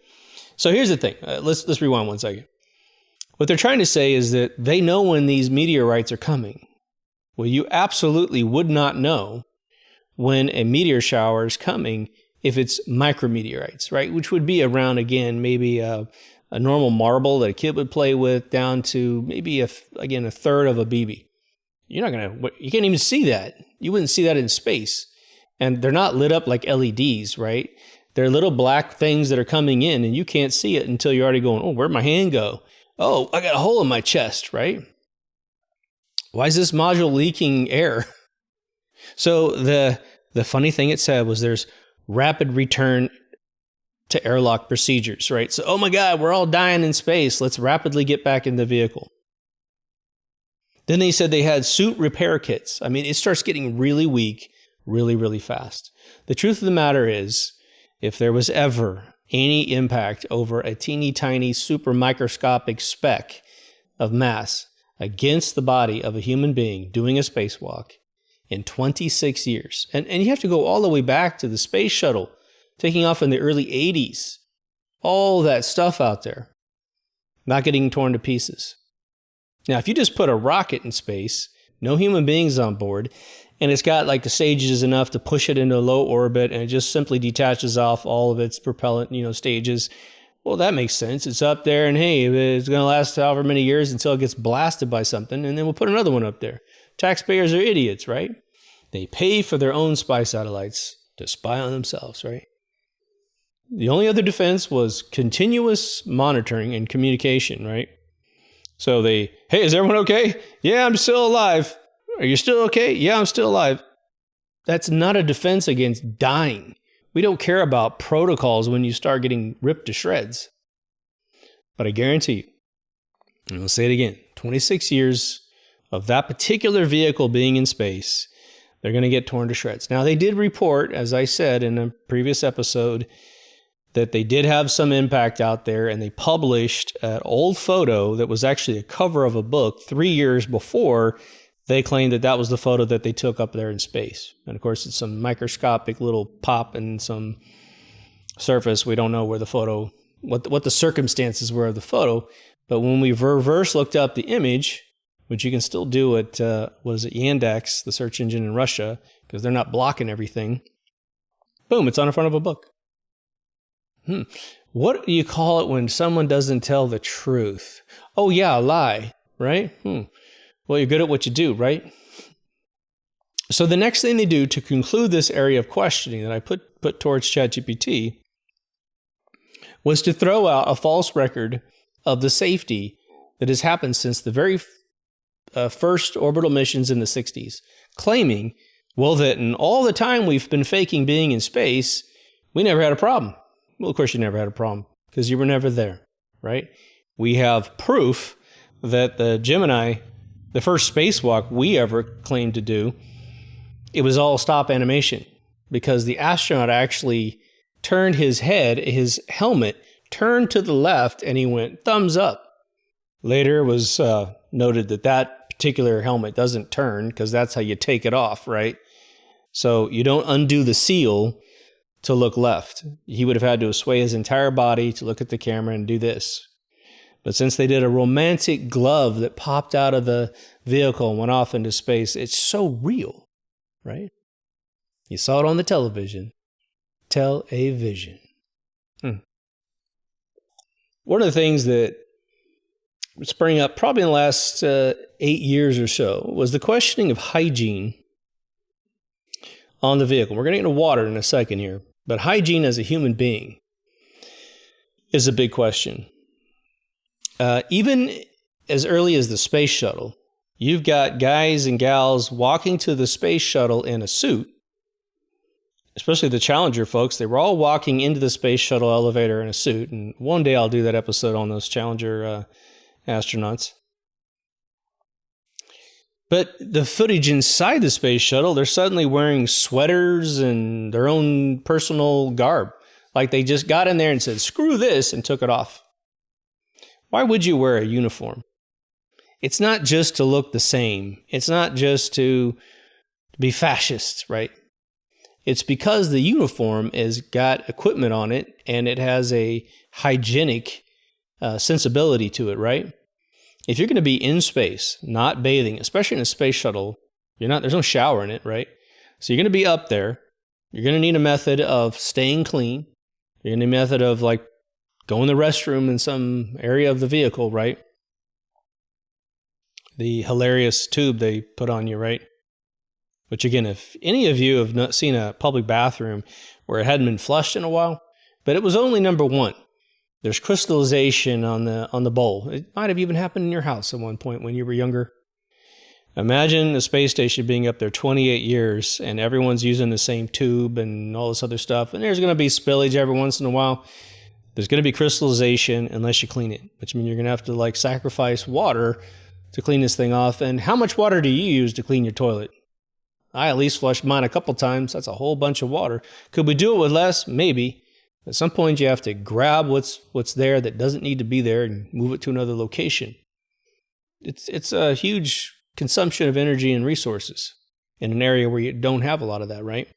So here's the thing. Let's rewind 1 second. What they're trying to say is that they know when these meteorites are coming. Well, you absolutely would not know when a meteor shower is coming if it's micrometeorites, right? Which would be around, again, maybe a normal marble that a kid would play with down to maybe, a third of a BB. You can't even see that. You wouldn't see that in space. And they're not lit up like LEDs, right? They're little black things that are coming in, and you can't see it until you're already going, oh, where'd my hand go? Oh, I got a hole in my chest, right? Why is this module leaking air? So the funny thing it said was there's rapid return to airlock procedures, right? So, oh my God, we're all dying in space. Let's rapidly get back in the vehicle. Then they said they had suit repair kits. I mean, it starts getting really weak really, really fast. The truth of the matter is, if there was ever any impact over a teeny tiny super microscopic speck of mass against the body of a human being doing a spacewalk in 26 years, and you have to go all the way back to the space shuttle taking off in the early 80s, all that stuff out there, not getting torn to pieces. Now, if you just put a rocket in space, no human beings on board, and it's got like the stages enough to push it into low orbit, and it just simply detaches off all of its propellant, stages. Well, that makes sense. It's up there, and hey, it's going to last however many years until it gets blasted by something, and then we'll put another one up there. Taxpayers are idiots, right? They pay for their own spy satellites to spy on themselves, right? The only other defense was continuous monitoring and communication, right? So hey, is everyone okay? Yeah, I'm still alive. Are you still okay? Yeah, I'm still alive. That's not a defense against dying. We don't care about protocols when you start getting ripped to shreds. But I guarantee you, and I'll say it again, 26 years of that particular vehicle being in space, they're going to get torn to shreds. Now, they did report, as I said in a previous episode, that they did have some impact out there, and they published an old photo that was actually a cover of a book 3 years before they claimed that was the photo that they took up there in space. And of course, it's some microscopic little pop in some surface. We don't know where the photo, what the circumstances were of the photo. But when we reverse looked up the image, which you can still do at, Yandex, the search engine in Russia, because they're not blocking everything. Boom, it's on the front of a book. What do you call it when someone doesn't tell the truth? Oh yeah, a lie, right? Well, you're good at what you do, right? So the next thing they do to conclude this area of questioning that I put towards ChatGPT was to throw out a false record of the safety that has happened since the very first orbital missions in the 60s, claiming, well, that in all the time we've been faking being in space, we never had a problem. Well, of course you never had a problem because you were never there, right? We have proof that the Gemini, the first spacewalk we ever claimed to do, it was all stop animation because the astronaut actually turned his head, his helmet turned to the left, and he went thumbs up. Later it was noted that particular helmet doesn't turn because that's how you take it off, right? So you don't undo the seal to look left. He would have had to sway his entire body to look at the camera and do this. But since they did a romantic glove that popped out of the vehicle and went off into space, it's so real, right? You saw it on the television. Tell-a-vision. One of the things that sprang up probably in the last 8 years or so was the questioning of hygiene on the vehicle. We're going to get into water in a second here, but hygiene as a human being is a big question. Even as early as the space shuttle, you've got guys and gals walking to the space shuttle in a suit, especially the Challenger folks. They were all walking into the space shuttle elevator in a suit, and one day I'll do that episode on those Challenger astronauts. But the footage inside the space shuttle, they're suddenly wearing sweaters and their own personal garb. Like they just got in there and said, screw this, and took it off. Why would you wear a uniform? It's not just to look the same. It's not just to be fascist, right? It's because the uniform has got equipment on it and it has a hygienic sensibility to it, right? If you're going to be in space, not bathing, especially in a space shuttle, there's no shower in it, right? So you're going to be up there. You're going to need a method of staying clean. You're going to need a method of like going to the restroom in some area of the vehicle, right? The hilarious tube they put on you, right? Which again, if any of you have not seen a public bathroom where it hadn't been flushed in a while, but it was only number one. There's crystallization on the bowl. It might have even happened in your house at one point when you were younger. Imagine the space station being up there 28 years and everyone's using the same tube and all this other stuff. And there's going to be spillage every once in a while. There's going to be crystallization unless you clean it, which means you're going to have to like sacrifice water to clean this thing off. And how much water do you use to clean your toilet? I at least flushed mine a couple times. That's a whole bunch of water. Could we do it with less? Maybe. At some point, you have to grab what's there that doesn't need to be there and move it to another location. It's a huge consumption of energy and resources in an area where you don't have a lot of that, right?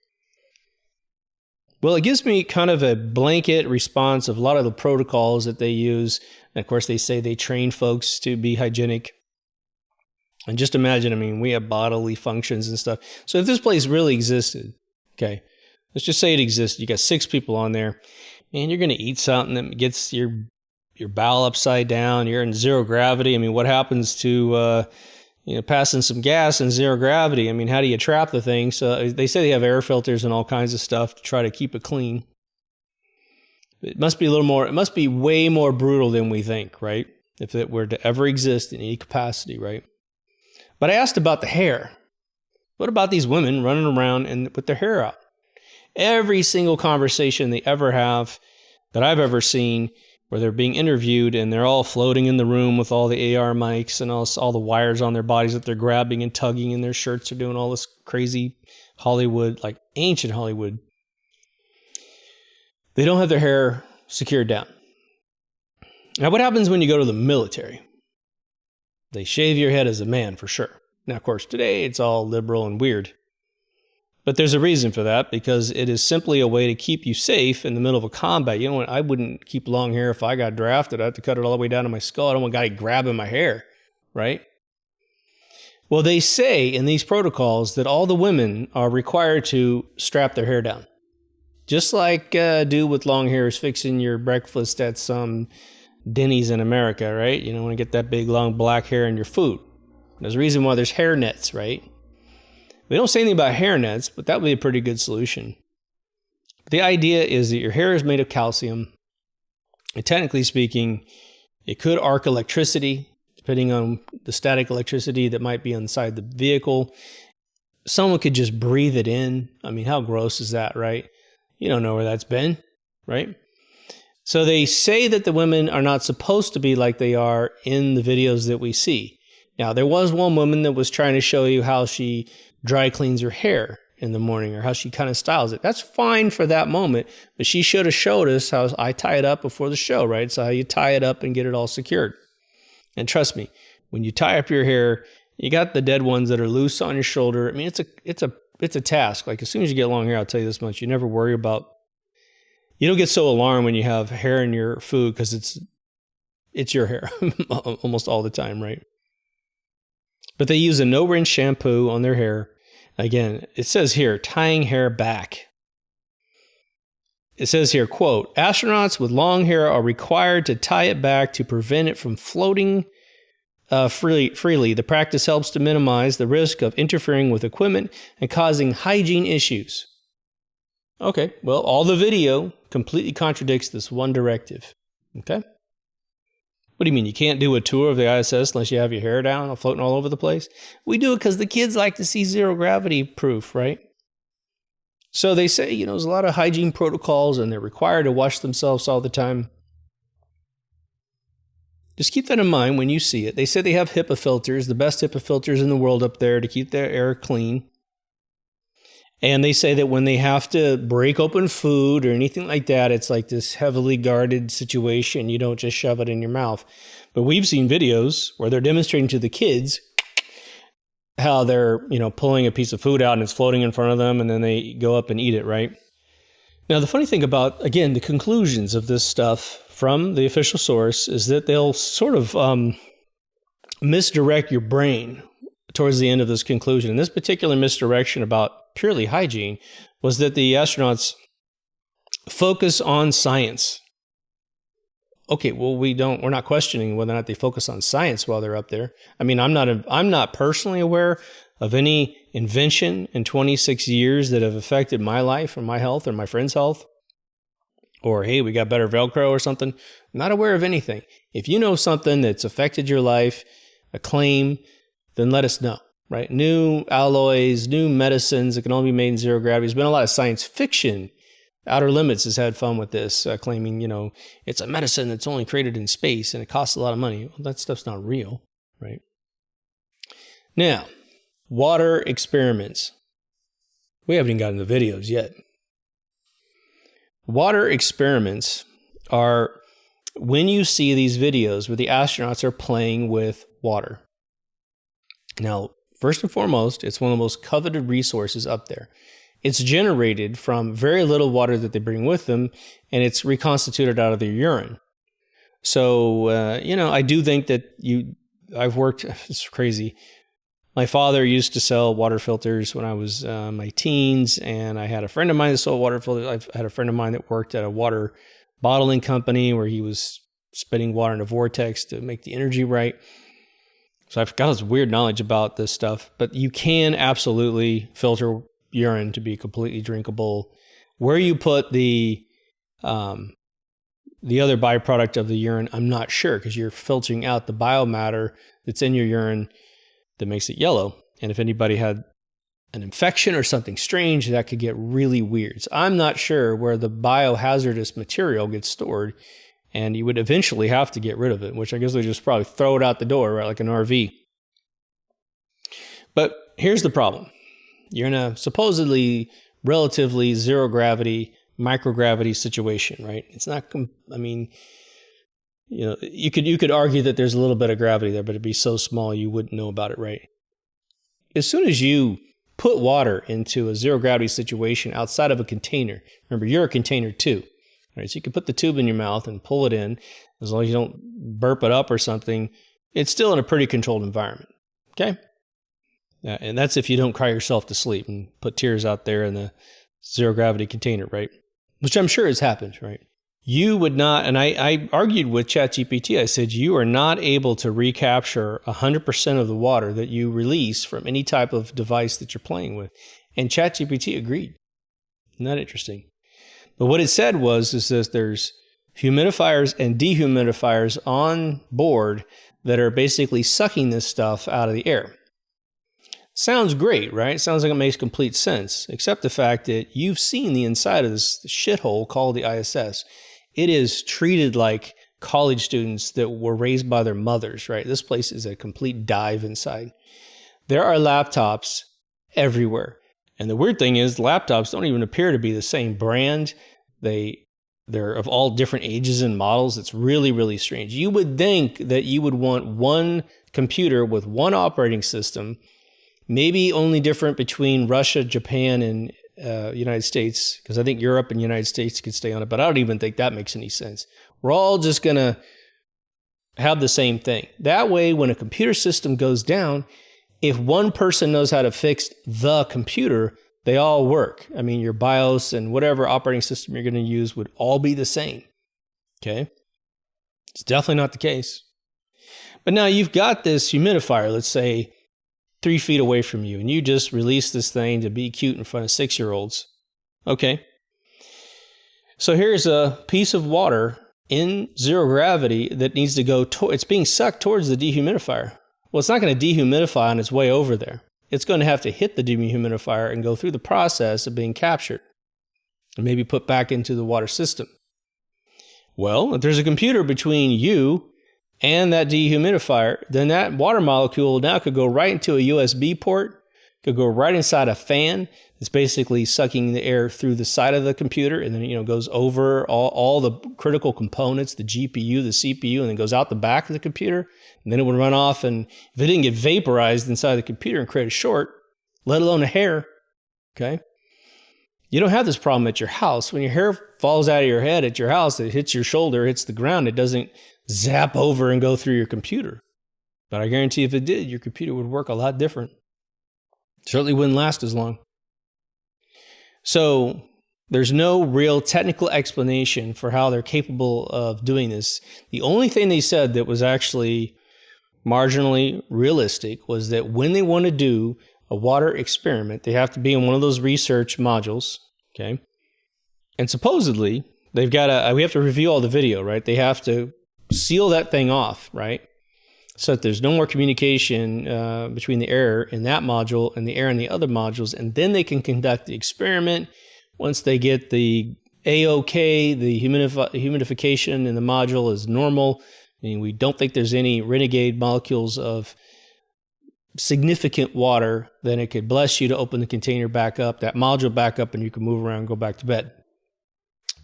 Well, it gives me kind of a blanket response of a lot of the protocols that they use. And of course, they say they train folks to be hygienic. And just imagine, we have bodily functions and stuff. So if this place really existed, okay, let's just say it exists. You got 6 people on there, and you're going to eat something that gets your bowel upside down. You're in zero gravity. What happens to passing some gas in zero gravity? How do you trap the thing? So they say they have air filters and all kinds of stuff to try to keep it clean. It must be it must be way more brutal than we think, right? If it were to ever exist in any capacity, right? But I asked about the hair. What about these women running around and with their hair out? Every single conversation they ever have that I've ever seen where they're being interviewed and they're all floating in the room with all the AR mics and all the wires on their bodies that they're grabbing and tugging, and their shirts are doing all this crazy Hollywood, like ancient Hollywood. They don't have their hair secured down. Now, what happens when you go to the military? They shave your head as a man, for sure. Now, of course, today it's all liberal and weird. But there's a reason for that, because it is simply a way to keep you safe in the middle of a combat. You know what? I wouldn't keep long hair if I got drafted. I'd have to cut it all the way down to my skull. I don't want a guy grabbing my hair, right? Well, they say in these protocols that all the women are required to strap their hair down. Just like a dude with long hair is fixing your breakfast at some Denny's in America, right? You don't want to get that big, long black hair in your food. There's a reason why there's hair nets, right? We don't say anything about hair nets, but that would be a pretty good solution. The idea is that your hair is made of calcium. And technically speaking, it could arc electricity, depending on the static electricity that might be inside the vehicle. Someone could just breathe it in. How gross is that, right? You don't know where that's been, right? So they say that the women are not supposed to be like they are in the videos that we see. Now, there was one woman that was trying to show you how she dry cleans her hair in the morning, or how she kind of styles it. That's fine for that moment, but she should have showed us how I tie it up before the show, right? So how you tie it up and get it all secured. And trust me, when you tie up your hair, you got the dead ones that are loose on your shoulder. It's a it's a task. Like as soon as you get long hair, I'll tell you this much, you never worry about, you don't get so alarmed when you have hair in your food because it's your hair almost all the time, right? But they use a no-rinse shampoo on their hair. Again, it says here, tying hair back. It says here, quote, astronauts with long hair are required to tie it back to prevent it from floating freely. The practice helps to minimize the risk of interfering with equipment and causing hygiene issues. Okay, well, all the video completely contradicts this one directive. Okay? What do you mean? You can't do a tour of the ISS unless you have your hair down, floating all over the place? We do it because the kids like to see zero gravity proof, right? So they say, there's a lot of hygiene protocols and they're required to wash themselves all the time. Just keep that in mind when you see it. They say they have HEPA filters, the best HEPA filters in the world up there to keep their air clean. And they say that when they have to break open food or anything like that, it's like this heavily guarded situation. You don't just shove it in your mouth. But we've seen videos where they're demonstrating to the kids how they're, pulling a piece of food out and it's floating in front of them and then they go up and eat it, right? Now, the funny thing about, again, the conclusions of this stuff from the official source is that they'll sort of misdirect your brain towards the end of this conclusion. And this particular misdirection about purely hygiene was that the astronauts focus on science. Okay, well, we're not questioning whether or not they focus on science while they're up there. I mean, I'm not personally aware of any invention in 26 years that have affected my life or my health or my friend's health. Or, hey, we got better Velcro or something. I'm not aware of anything. If you know something that's affected your life, a claim, then let us know, right? New alloys, new medicines that can only be made in zero gravity. There's been a lot of science fiction. Outer Limits has had fun with this, claiming, it's a medicine that's only created in space and it costs a lot of money. Well, that stuff's not real, right? Now, water experiments. We haven't even gotten the videos yet. Water experiments are when you see these videos where the astronauts are playing with water. Now, first and foremost, it's one of the most coveted resources up there. It's generated from very little water that they bring with them, and it's reconstituted out of their urine. So, I do think that I've worked, it's crazy. My father used to sell water filters when I was in my teens, and I had a friend of mine that sold water filters. I've had a friend of mine that worked at a water bottling company where he was spitting water in a vortex to make the energy right. So I've got this weird knowledge about this stuff, but you can absolutely filter urine to be completely drinkable. Where you put the other byproduct of the urine, I'm not sure, because you're filtering out the biomatter that's in your urine that makes it yellow. And if anybody had an infection or something strange, that could get really weird. So I'm not sure where the biohazardous material gets stored, and you would eventually have to get rid of it, which I guess they just probably throw it out the door, right, like an RV. But here's the problem. You're in a supposedly relatively zero gravity, microgravity situation, right? It's not, you could argue that there's a little bit of gravity there, but it'd be so small you wouldn't know about it, right? As soon as you put water into a zero gravity situation outside of a container, remember, you're a container too, right? So you can put the tube in your mouth and pull it in. As long as you don't burp it up or something, it's still in a pretty controlled environment, okay? And that's if you don't cry yourself to sleep and put tears out there in the zero gravity container, right? Which I'm sure has happened, right? You would not, and I argued with ChatGPT, I said, you are not able to recapture 100% of the water that you release from any type of device that you're playing with. And ChatGPT agreed. Isn't that interesting? But what it said is that there's humidifiers and dehumidifiers on board that are basically sucking this stuff out of the air. Sounds great, right? Sounds like it makes complete sense, except the fact that you've seen the inside of this shithole called the ISS. It is treated like college students that were raised by their mothers, right? This place is a complete dive inside. There are laptops everywhere. And the weird thing is, laptops don't even appear to be the same brand. They're of all different ages and models. It's really, really strange. You would think that you would want one computer with one operating system Maybe only different between Russia, Japan, and United States, because I think Europe and United States could stay on it, but I don't even think that makes any sense. We're all just going to have the same thing. That way, when a computer system goes down, if one person knows how to fix the computer, they all work. I mean, your BIOS and whatever operating system you're going to use would all be the same. Okay? It's definitely not the case. But now you've got this humidifier, let's say 3 feet away from you, and you just release this thing to be cute in front of 6-year-olds. Okay. So here's a piece of water in zero gravity that needs to go, it's being sucked towards the dehumidifier. Well, it's not going to dehumidify on its way over there. It's going to have to hit the dehumidifier and go through the process of being captured and maybe put back into the water system. Well, if there's a computer between you and that dehumidifier, then that water molecule now could go right into a USB port, could go right inside a fan. It's basically sucking the air through the side of the computer, and then goes over all the critical components, the GPU, the CPU, and then goes out the back of the computer. And then it would run off, and if it didn't get vaporized inside the computer and create a short, let alone a hair, okay? You don't have this problem at your house. When your hair falls out of your head at your house, it hits your shoulder, hits the ground, it doesn't zap over and go through your computer. But I guarantee if it did, your computer would work a lot different. Certainly wouldn't last as long. So there's no real technical explanation for how they're capable of doing this. The only thing they said that was actually marginally realistic was that when they want to do a water experiment, they have to be in one of those research modules, okay? And supposedly, they've got we have to review all the video, right? They have to seal that thing off, right? So that there's no more communication between the air in that module and the air in the other modules, and then they can conduct the experiment. Once they get the A-OK, the humidification in the module is normal, and we don't think there's any renegade molecules of significant water, then it could bless you to open the container back up, that module back up, and you can move around and go back to bed.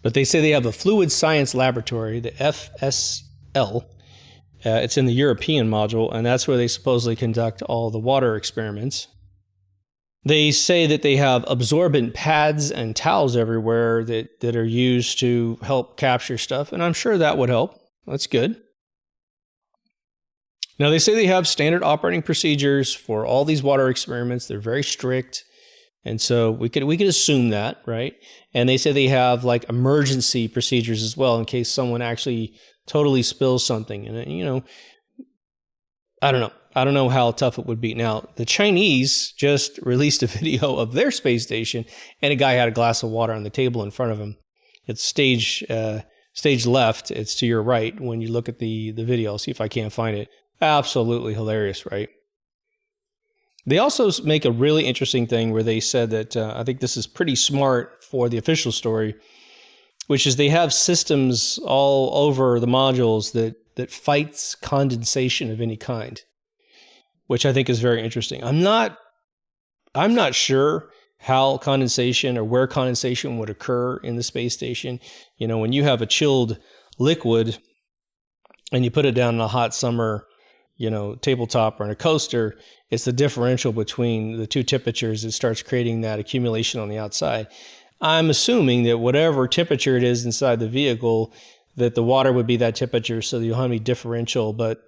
But they say they have a fluid science laboratory, the FSL. It's in the European module, and that's where they supposedly conduct all the water experiments. They say that they have absorbent pads and towels everywhere that are used to help capture stuff, and I'm sure that would help. That's good. Now, they say they have standard operating procedures for all these water experiments. They're very strict, and so we could assume that, right? And they say they have like emergency procedures as well in case someone actually totally spills something. And, I don't know. I don't know how tough it would be. Now, the Chinese just released a video of their space station, and a guy had a glass of water on the table in front of him. It's stage left. It's to your right when you look at the video. I'll see if I can't find it. Absolutely hilarious, right? They also make a really interesting thing where they said that, I think this is pretty smart for the official story, which is they have systems all over the modules that fights condensation of any kind, which I think is very interesting. I'm not sure how condensation or where condensation would occur in the space station. When you have a chilled liquid and you put it down in a hot summer, tabletop or in a coaster, it's the differential between the two temperatures that starts creating that accumulation on the outside. I'm assuming that whatever temperature it is inside the vehicle, that the water would be that temperature, so that you'll have any differential, but,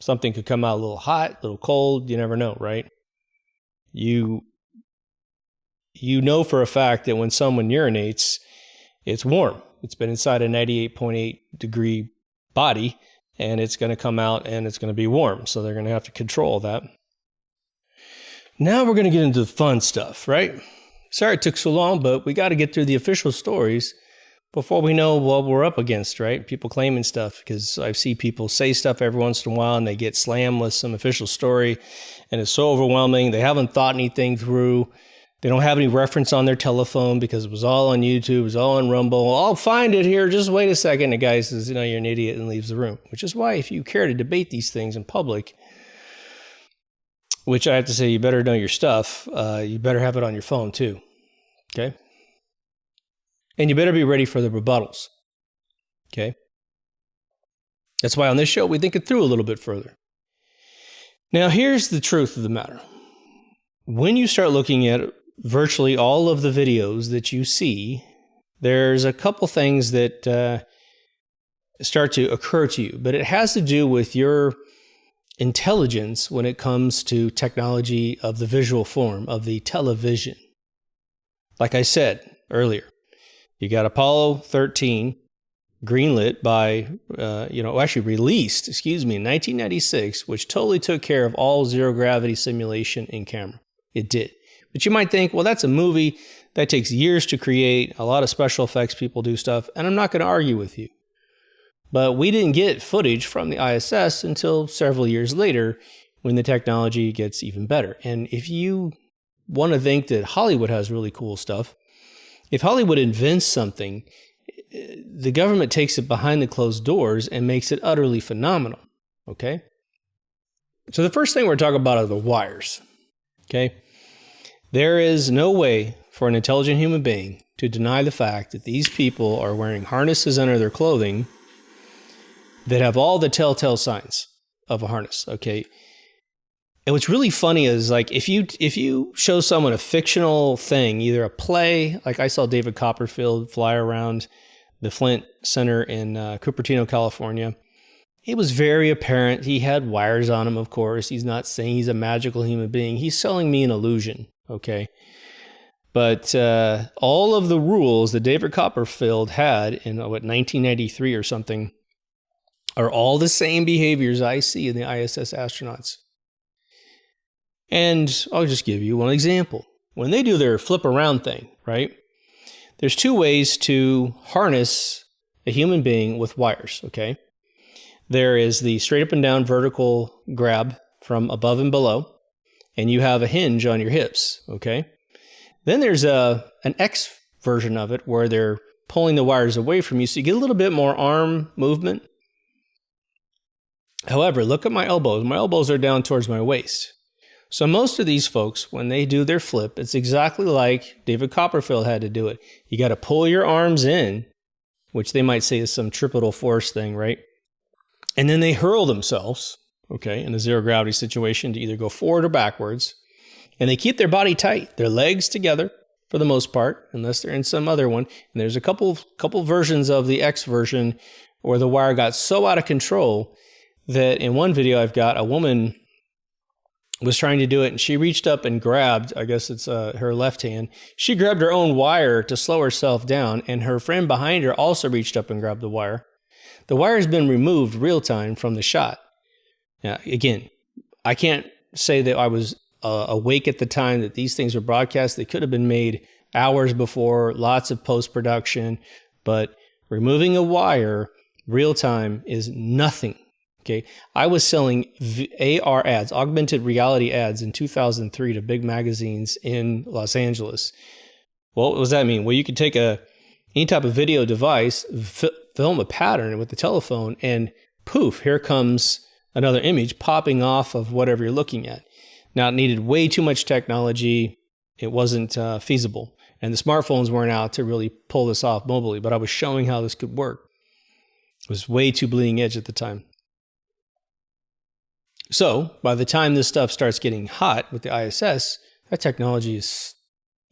something could come out a little hot, a little cold, you never know, right? You know for a fact that when someone urinates, it's warm. It's been inside a 98.8 degree body, and it's going to come out and it's going to be warm, so they're going to have to control that. Now we're going to get into the fun stuff, right? Sorry it took so long, but we got to get through the official stories before we know what we're up against, right? People claiming stuff, because I see people say stuff every once in a while and they get slammed with some official story, and it's so overwhelming. They haven't thought anything through. They don't have any reference on their telephone because it was all on YouTube, it was all on Rumble. I'll find it here. Just wait a second. The guy says, you're an idiot, and leaves the room, which is why if you care to debate these things in public, which I have to say, you better know your stuff. You better have it on your phone too. Okay. And you better be ready for the rebuttals. Okay. That's why on this show, we think it through a little bit further. Now, here's the truth of the matter. when you start looking at virtually all of the videos that you see, there's a couple things that start to occur to you, but it has to do with your intelligence when it comes to technology of the visual form, of the television. Like I said earlier, you got Apollo 13 greenlit by, actually released, in 1996, which totally took care of all zero gravity simulation in camera. It did. But you might think, well, that's a movie that takes years to create, a lot of special effects people do stuff, and I'm not going to argue with you. But we didn't get footage from the ISS until several years later when the technology gets even better. And if you want to think that Hollywood has really cool stuff, if Hollywood invents something, the government takes it behind the closed doors and makes it utterly phenomenal, okay? So the first thing we're talking about are the wires, okay? There is no way for an intelligent human being to deny the fact that these people are wearing harnesses under their clothing that have all the telltale signs of a harness, okay? And what's really funny is, like, if you show someone a fictional thing, either a play, like I saw David Copperfield fly around the Flint Center in Cupertino, California. It was very apparent. He had wires on him, of course. He's not saying he's a magical human being. He's selling me an illusion, okay? But all of the rules that David Copperfield had in, 1993 or something, are all the same behaviors I see in the ISS astronauts. And I'll just give you one example. When they do their flip around thing, right? There's two ways to harness a human being with wires, okay? There is the straight up and down vertical grab from above and below, and you have a hinge on your hips, okay? Then there's an X version of it where they're pulling the wires away from you, so you get a little bit more arm movement. However, look at my elbows. My elbows are down towards my waist. So most of these folks, when they do their flip, it's exactly like David Copperfield had to do it. You got to pull your arms in, which they might say is some tripetal force thing, right? And then they hurl themselves, okay, in a zero gravity situation to either go forward or backwards. And they keep their body tight, their legs together for the most part, unless they're in some other one. And there's a couple versions of the X version where the wire got so out of control that in one video I've got, a woman was trying to do it, and she reached up and grabbed, I guess it's her left hand, she grabbed her own wire to slow herself down, and her friend behind her also reached up and grabbed the wire. The wire has been removed real time from the shot. Now, again, I can't say that I was awake at the time that these things were broadcast. They could have been made hours before, lots of post-production, but removing a wire real time is nothing. Okay, I was selling AR ads, augmented reality ads, in 2003 to big magazines in Los Angeles. Well, what does that mean? Well, you could take any type of video device, film a pattern with the telephone, and poof, here comes another image popping off of whatever you're looking at. Now, it needed way too much technology. It wasn't feasible. And the smartphones weren't out to really pull this off mobilely, but I was showing how this could work. It was way too bleeding edge at the time. So by the time this stuff starts getting hot with the ISS, that technology is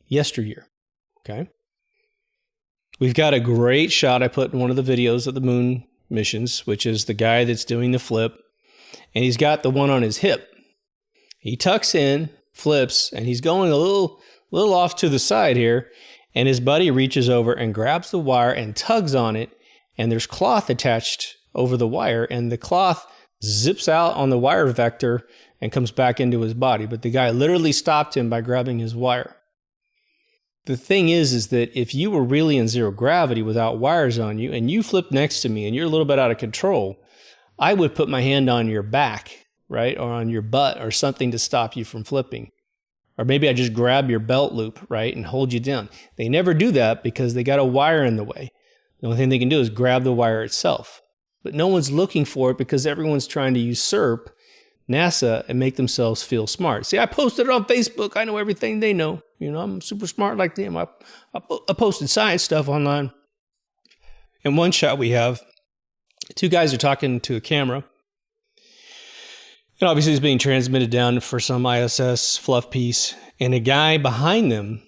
yesteryear, okay? We've got a great shot I put in one of the videos of the moon missions, which is the guy that's doing the flip, and he's got the one on his hip. He tucks in, flips, and he's going a little off to the side here, and his buddy reaches over and grabs the wire and tugs on it, and there's cloth attached over the wire, and the cloth zips out on the wire vector and comes back into his body. But the guy literally stopped him by grabbing his wire. The thing is that if you were really in zero gravity without wires on you and you flip next to me and you're a little bit out of control, I would put my hand on your back, right? Or on your butt or something to stop you from flipping. Or maybe I just grab your belt loop, right? And hold you down. They never do that because they got a wire in the way. The only thing they can do is grab the wire itself. But no one's looking for it because everyone's trying to usurp NASA and make themselves feel smart. See, I posted it on Facebook. I know everything they know. You know, I'm super smart like them. I posted science stuff online. In one shot we have, two guys are talking to a camera. And obviously it's being transmitted down for some ISS fluff piece. And a guy behind them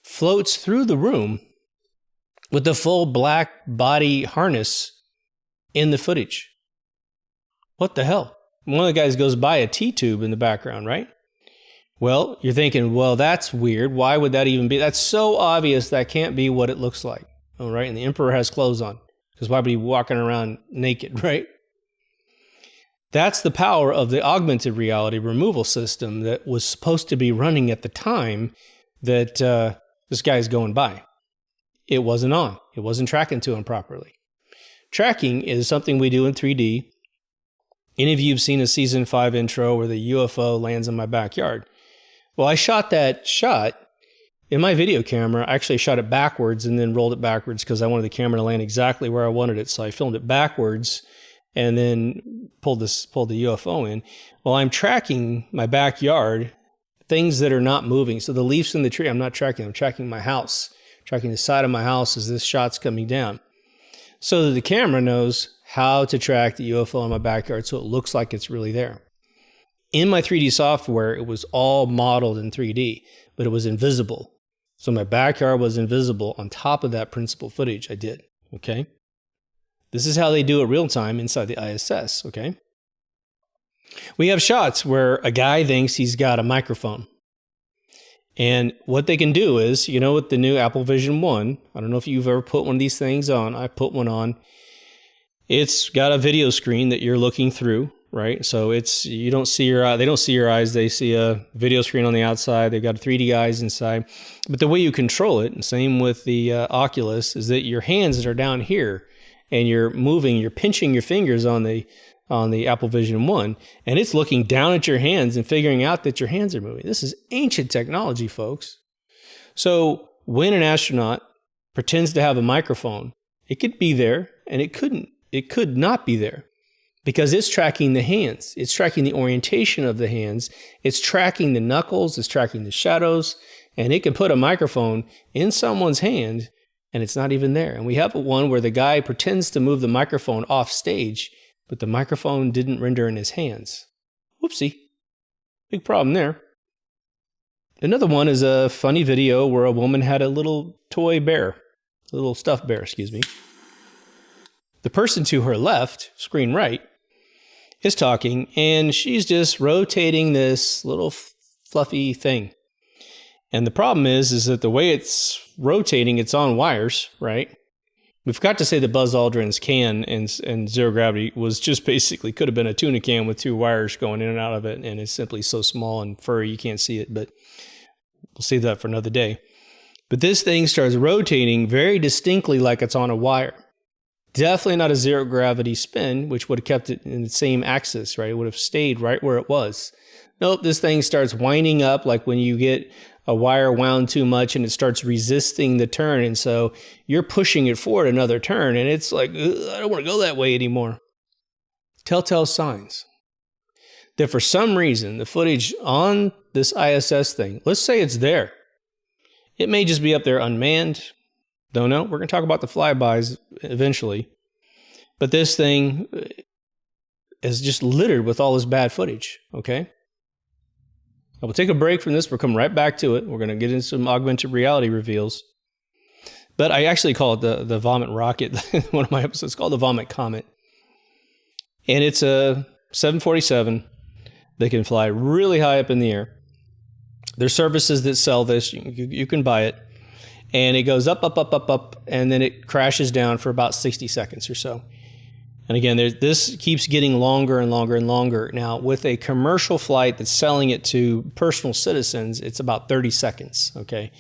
floats through the room with the full black body harness in the footage. What the hell? One of the guys goes by a T-tube in the background, right? Well, you're thinking, well, that's weird. Why would that even be? That's so obvious that can't be what it looks like. All right. And the emperor has clothes on, because why would he be walking around naked, right? That's the power of the augmented reality removal system that was supposed to be running at the time that this guy's going by. It wasn't on. It wasn't tracking to him properly. Tracking is something we do in 3D. Any of you have seen a season 5 intro where the UFO lands in my backyard? Well, I shot that shot in my video camera. I actually shot it backwards and then rolled it backwards because I wanted the camera to land exactly where I wanted it. So I filmed it backwards and then pulled the UFO in. Well, I'm tracking my backyard, things that are not moving. So the leaves in the tree, I'm not tracking. I'm tracking my house, tracking the side of my house as this shot's coming down. So that the camera knows how to track the UFO in my backyard so it looks like it's really there. In my 3D software, it was all modeled in 3D, but it was invisible. So my backyard was invisible on top of that principal footage I did, okay? This is how they do it real time inside the ISS, okay? We have shots where a guy thinks he's got a microphone. And what they can do is, you know, with the new Apple Vision 1, I don't know if you've ever put one of these things on. I put one on. It's got a video screen that you're looking through, right? So it's, you don't see your eye, they don't see your eyes, they see a video screen on the outside, they've got 3D eyes inside. But the way you control it, and same with the Oculus, is that your hands that are down here and you're moving, you're pinching your fingers on the Apple Vision 1, and it's looking down at your hands and figuring out that your hands are moving. This is ancient technology, folks. So when an astronaut pretends to have a microphone, it could be there and it could not be there, because it's tracking the hands. It's tracking the orientation of the hands. It's tracking the knuckles. It's tracking the shadows. And it can put a microphone in someone's hand and it's not even there. And we have one where the guy pretends to move the microphone off stage, but the microphone didn't render in his hands. Whoopsie. Big problem there. Another one is a funny video where a woman had a little toy bear, a little stuffed bear, excuse me. The person to her left, screen right, is talking, and she's just rotating this little fluffy thing. And the problem is that the way it's rotating, it's on wires, right? We forgot to say that Buzz Aldrin's can and zero gravity was just basically, could have been a tuna can with 2 wires going in and out of it, and it's simply so small and furry you can't see it, but we'll save that for another day. But this thing starts rotating very distinctly like it's on a wire. Definitely not a zero gravity spin, which would have kept it in the same axis, right? It would have stayed right where it was. Nope, this thing starts winding up like when you get a wire wound too much and it starts resisting the turn. And so you're pushing it forward another turn and it's like, I don't want to go that way anymore. Telltale signs that for some reason, the footage on this ISS thing, let's say it's there. It may just be up there unmanned. Don't know. We're going to talk about the flybys eventually. But this thing is just littered with all this bad footage, okay? I will take a break from this. We'll come right back to it. We're going to get into some augmented reality reveals. But I actually call it the Vomit Rocket. One of my episodes called the Vomit Comet. And it's a 747 that can fly really high up in the air. There's services that sell this. You can buy it. And it goes up, up, up, up, up, and then it crashes down for about 60 seconds or so. And again, this keeps getting longer and longer and longer. Now, with a commercial flight that's selling it to personal citizens, it's about 30 seconds, okay?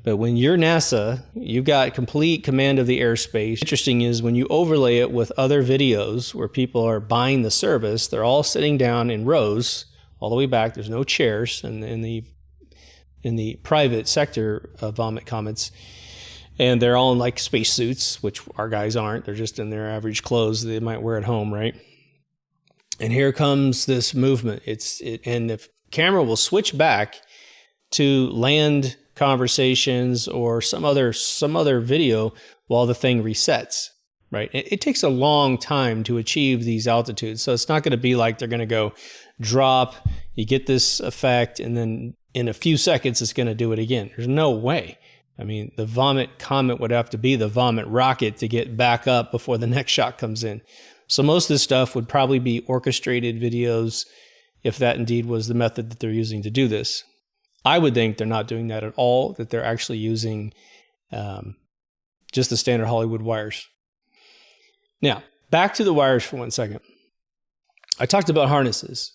But when you're NASA, you've got complete command of the airspace. Interesting is when you overlay it with other videos where people are buying the service, they're all sitting down in rows all the way back. There's no chairs in the private sector of Vomit Comets. And they're all in like spacesuits, which our guys aren't. They're just in their average clothes they might wear at home, right? And here comes this movement. And the camera will switch back to land conversations or some other video while the thing resets, right? It takes a long time to achieve these altitudes. So it's not going to be like they're going to go drop, you get this effect, and then in a few seconds, it's going to do it again. There's no way. I mean, the vomit comet would have to be the vomit rocket to get back up before the next shot comes in. So most of this stuff would probably be orchestrated videos, if that indeed was the method that they're using to do this. I would think they're not doing that at all, that they're actually using just the standard Hollywood wires. Now, back to the wires for 1 second. I talked about harnesses.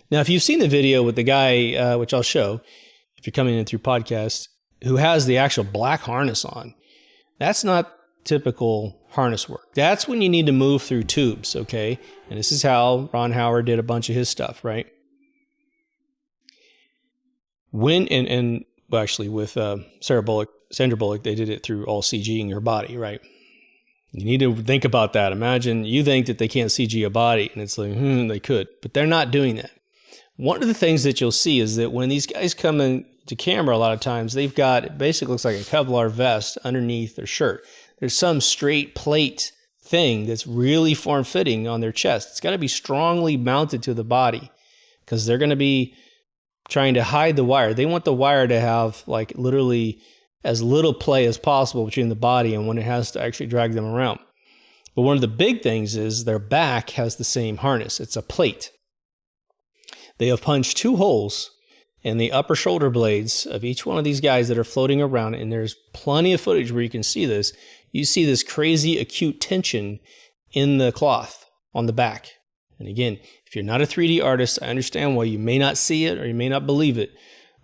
Now, if you've seen the video with the guy, which I'll show, if you're coming in through podcast, who has the actual black harness on, that's not typical harness work. That's when you need to move through tubes, okay? And this is how Ron Howard did a bunch of his stuff, right? When, well, actually with Sandra Bullock, they did it through all CGing your body, right? You need to think about that. Imagine you think that they can't CG a body, and it's like, they could, but they're not doing that. One of the things that you'll see is that when these guys come into camera, a lot of times they've got, it basically looks like a Kevlar vest underneath their shirt. There's some straight plate thing that's really form-fitting on their chest. It's got to be strongly mounted to the body because they're going to be trying to hide the wire. They want the wire to have like literally as little play as possible between the body and when it has to actually drag them around. But one of the big things is their back has the same harness. It's a plate. They have punched 2 holes in the upper shoulder blades of each one of these guys that are floating around, and there's plenty of footage where you can see this. You see this crazy acute tension in the cloth on the back. And again, if you're not a 3D artist, I understand why you may not see it or you may not believe it.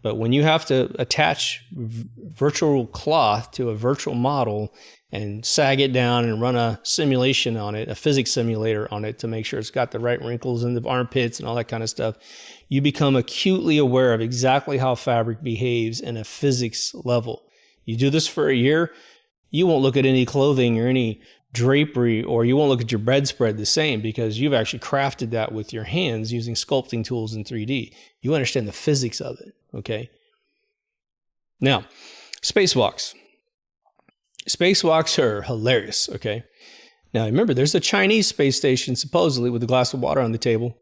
But when you have to attach virtual cloth to a virtual model and sag it down and run a simulation on it, a physics simulator on it to make sure it's got the right wrinkles in the armpits and all that kind of stuff, you become acutely aware of exactly how fabric behaves in a physics level. You do this for a year, you won't look at any clothing or any drapery, or you won't look at your bedspread the same because you've actually crafted that with your hands using sculpting tools in 3D. You understand the physics of it, okay? Now, spacewalks. Spacewalks are hilarious, okay? Now, remember, there's a Chinese space station supposedly with a glass of water on the table.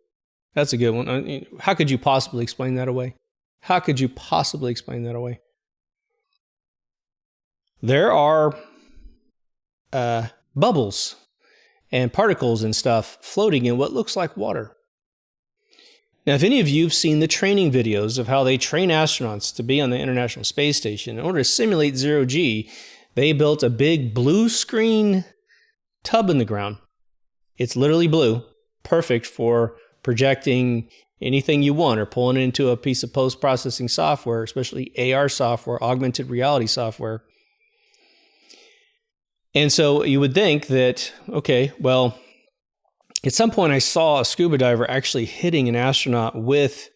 That's a good one. I mean, how could you possibly explain that away? How could you possibly explain that away? There are bubbles and particles and stuff floating in what looks like water. Now, if any of you have seen the training videos of how they train astronauts to be on the International Space Station, in order to simulate zero-G, they built a big blue screen tub in the ground. It's literally blue, perfect for projecting anything you want or pulling it into a piece of post-processing software, especially AR software, augmented reality software. And so you would think that, okay, well, at some point I saw a scuba diver actually hitting an astronaut with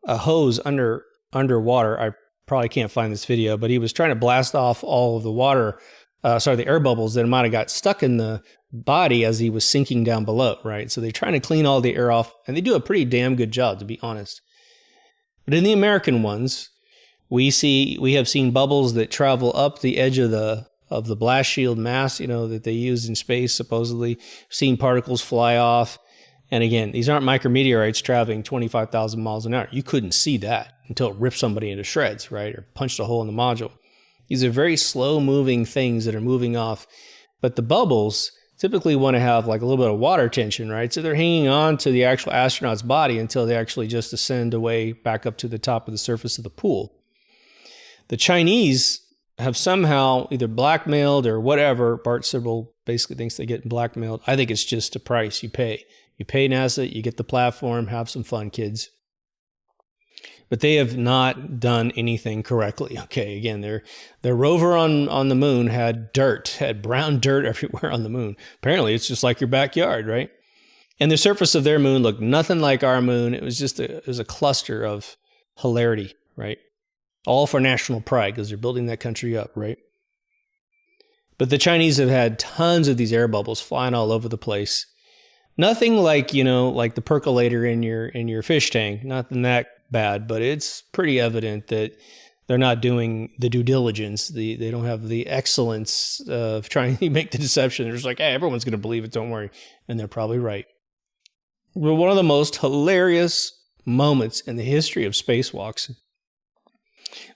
a hose underwater. I probably can't find this video, but he was trying to blast off all of the water, the air bubbles that might have got stuck in the body as he was sinking down below, right? So they're trying to clean all the air off, and they do a pretty damn good job, to be honest. But in the American ones, we have seen bubbles that travel up the edge of the blast shield mass, that they use in space, supposedly. Seen particles fly off. And again, these aren't micrometeorites traveling 25,000 miles an hour. You couldn't see that until it ripped somebody into shreds, right? Or punched a hole in the module. These are very slow moving things that are moving off. But the bubbles typically want to have like a little bit of water tension, right? So they're hanging on to the actual astronaut's body until they actually just ascend away back up to the top of the surface of the pool. The Chinese have somehow either blackmailed or whatever. Bart Sibrel basically thinks they get blackmailed. I think it's just a price you pay. You pay NASA, you get the platform, have some fun, kids. But they have not done anything correctly. Okay, again, their rover on the moon had brown dirt everywhere on the moon. Apparently, it's just like your backyard, right? And the surface of their moon looked nothing like our moon. It was just a cluster of hilarity, right? All for national pride because they're building that country up, right? But the Chinese have had tons of these air bubbles flying all over the place. Nothing like, like the percolator in your fish tank. Nothing that bad, but it's pretty evident that they're not doing the due diligence. They don't have the excellence of trying to make the deception. They're just like, hey, everyone's going to believe it, don't worry. And they're probably right. But one of the most hilarious moments in the history of spacewalks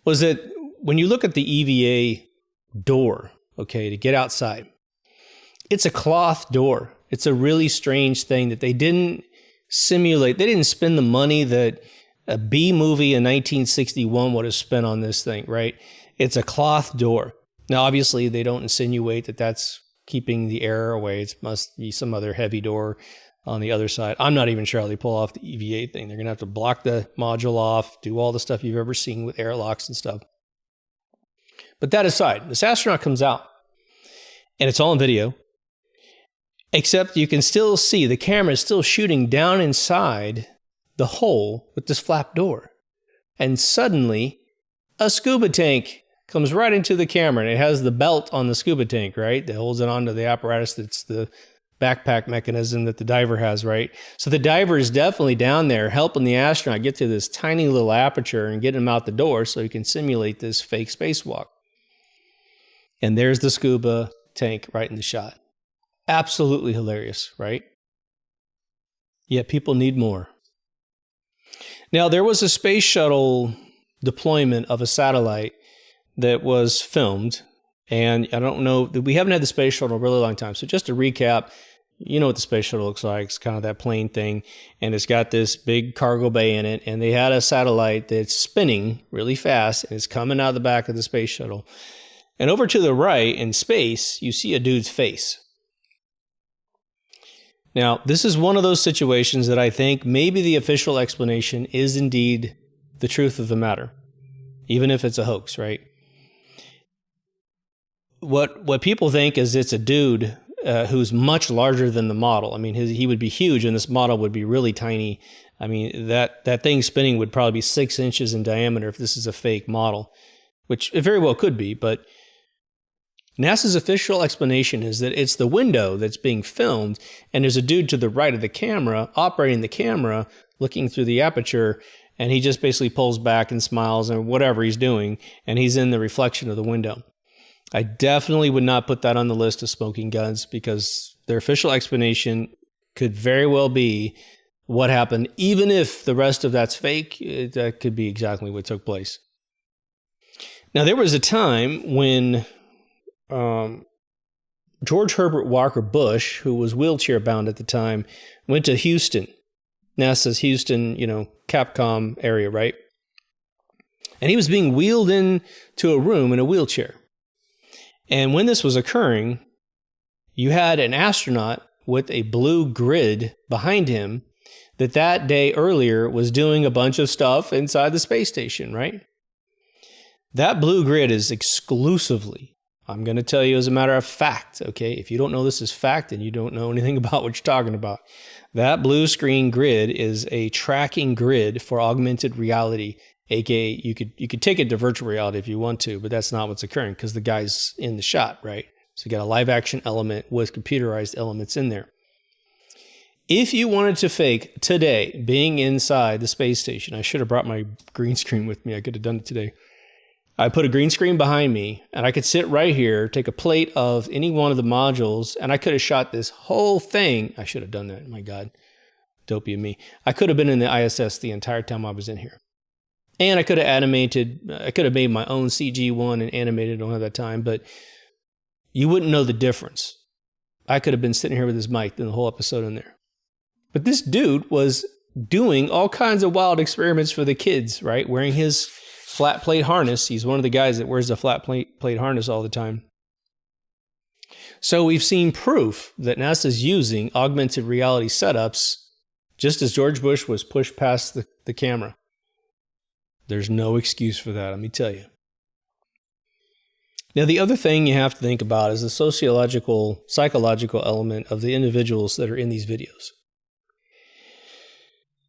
was that when you look at the EVA door, okay, to get outside, it's a cloth door. It's a really strange thing that they didn't simulate. They didn't spend the money that a B movie in 1961 would have spent on this thing, right? It's a cloth door. Now, obviously, they don't insinuate that that's keeping the air away. It must be some other heavy door on the other side. I'm not even sure how they pull off the EVA thing. They're going to have to block the module off, do all the stuff you've ever seen with airlocks and stuff. But that aside, this astronaut comes out, and it's all on video, except you can still see the camera is still shooting down inside the hole with this flap door. And suddenly, a scuba tank comes right into the camera, and it has the belt on the scuba tank, right? That holds it onto the apparatus that's the backpack mechanism that the diver has, right? So the diver is definitely down there helping the astronaut get to this tiny little aperture and get him out the door so he can simulate this fake spacewalk. And there's the scuba tank right in the shot. Absolutely hilarious, right? Yet people need more. Now, there was a space shuttle deployment of a satellite that was filmed, and I don't know, we haven't had the space shuttle in a really long time. So just to recap, you know what the space shuttle looks like. It's kind of that plane thing, and it's got this big cargo bay in it, and they had a satellite that's spinning really fast, and it's coming out of the back of the space shuttle. And over to the right in space, you see a dude's face. Now, this is one of those situations that I think maybe the official explanation is indeed the truth of the matter, even if it's a hoax, right? What people think is it's a dude who's much larger than the model. I mean, he would be huge, and this model would be really tiny. I mean, that thing spinning would probably be 6 inches in diameter if this is a fake model, which it very well could be, but NASA's official explanation is that it's the window that's being filmed, and there's a dude to the right of the camera operating the camera, looking through the aperture, and he just basically pulls back and smiles and whatever he's doing, and he's in the reflection of the window. I definitely would not put that on the list of smoking guns because their official explanation could very well be what happened. Even if the rest of that's fake, that could be exactly what took place. Now, there was a time when George Herbert Walker Bush, who was wheelchair bound at the time, went to Houston, NASA's Houston, Capcom area, right? And he was being wheeled into a room in a wheelchair. And when this was occurring, you had an astronaut with a blue grid behind him that day earlier was doing a bunch of stuff inside the space station, right? That blue grid is exclusively, I'm going to tell you as a matter of fact, okay? If you don't know this is fact and you don't know anything about what you're talking about, that blue screen grid is a tracking grid for augmented reality, aka you could take it to virtual reality if you want to, but that's not what's occurring because the guy's in the shot, right? So you got a live action element with computerized elements in there. If you wanted to fake today being inside the space station, I should have brought my green screen with me. I could have done it today. I put a green screen behind me, and I could sit right here, take a plate of any one of the modules, and I could have shot this whole thing. I should have done that. My God, dopey of me. I could have been in the ISS the entire time I was in here. And I could have made my own CG one and animated. I don't have that time, but you wouldn't know the difference. I could have been sitting here with this mic and the whole episode in there. But this dude was doing all kinds of wild experiments for the kids, right? Wearing his flat plate harness. He's one of the guys that wears the flat plate harness all the time. So we've seen proof that NASA's using augmented reality setups just as George Bush was pushed past the camera. There's no excuse for that, let me tell you. Now, the other thing you have to think about is the psychological element of the individuals that are in these videos.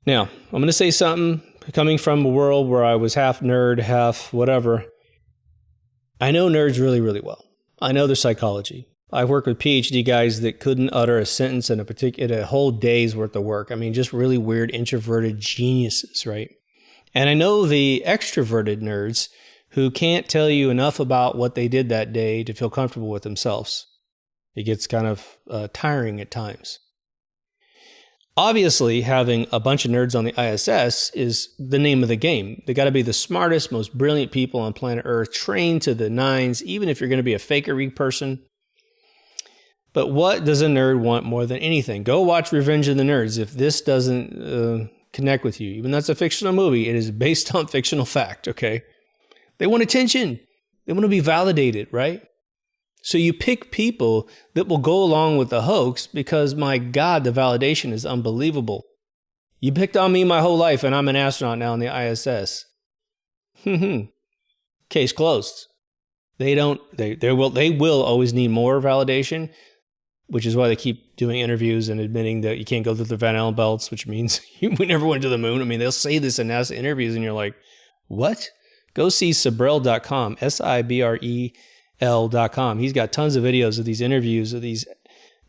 Now, I'm going to say something coming from a world where I was half nerd, half whatever. I know nerds really, really well. I know their psychology. I've worked with PhD guys that couldn't utter a sentence in a whole day's worth of work. I mean, just really weird, introverted geniuses, right? And I know the extroverted nerds who can't tell you enough about what they did that day to feel comfortable with themselves. It gets kind of tiring at times. Obviously, having a bunch of nerds on the ISS is the name of the game. They got to be the smartest, most brilliant people on planet Earth, trained to the nines, even if you're going to be a fakery person. But what does a nerd want more than anything? Go watch Revenge of the Nerds. If this doesn't connect with you, even though it's a fictional movie, it is based on fictional fact, okay? They want attention. They want to be validated, right? So you pick people that will go along with the hoax because, my God, the validation is unbelievable. You picked on me my whole life, and I'm an astronaut now in the ISS. Case closed. They will always need more validation, which is why they keep doing interviews and admitting that you can't go through the Van Allen belts, which means we never went to the moon. I mean, they'll say this in NASA interviews, and you're like, what? Go see Sibrel.com, SIBREL.com. He's got tons of videos of these interviews of these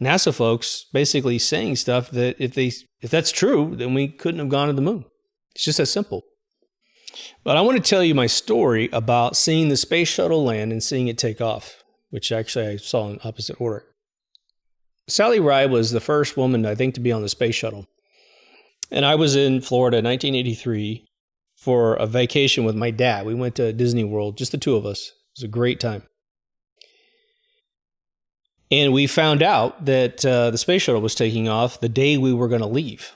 NASA folks basically saying stuff that if that's true, then we couldn't have gone to the moon. It's just that simple. But I want to tell you my story about seeing the space shuttle land and seeing it take off, which actually I saw in opposite order. Sally Ride was the first woman, I think, to be on the space shuttle. And I was in Florida in 1983 for a vacation with my dad. We went to Disney World, just the two of us. It was a great time. And we found out that the space shuttle was taking off the day we were going to leave.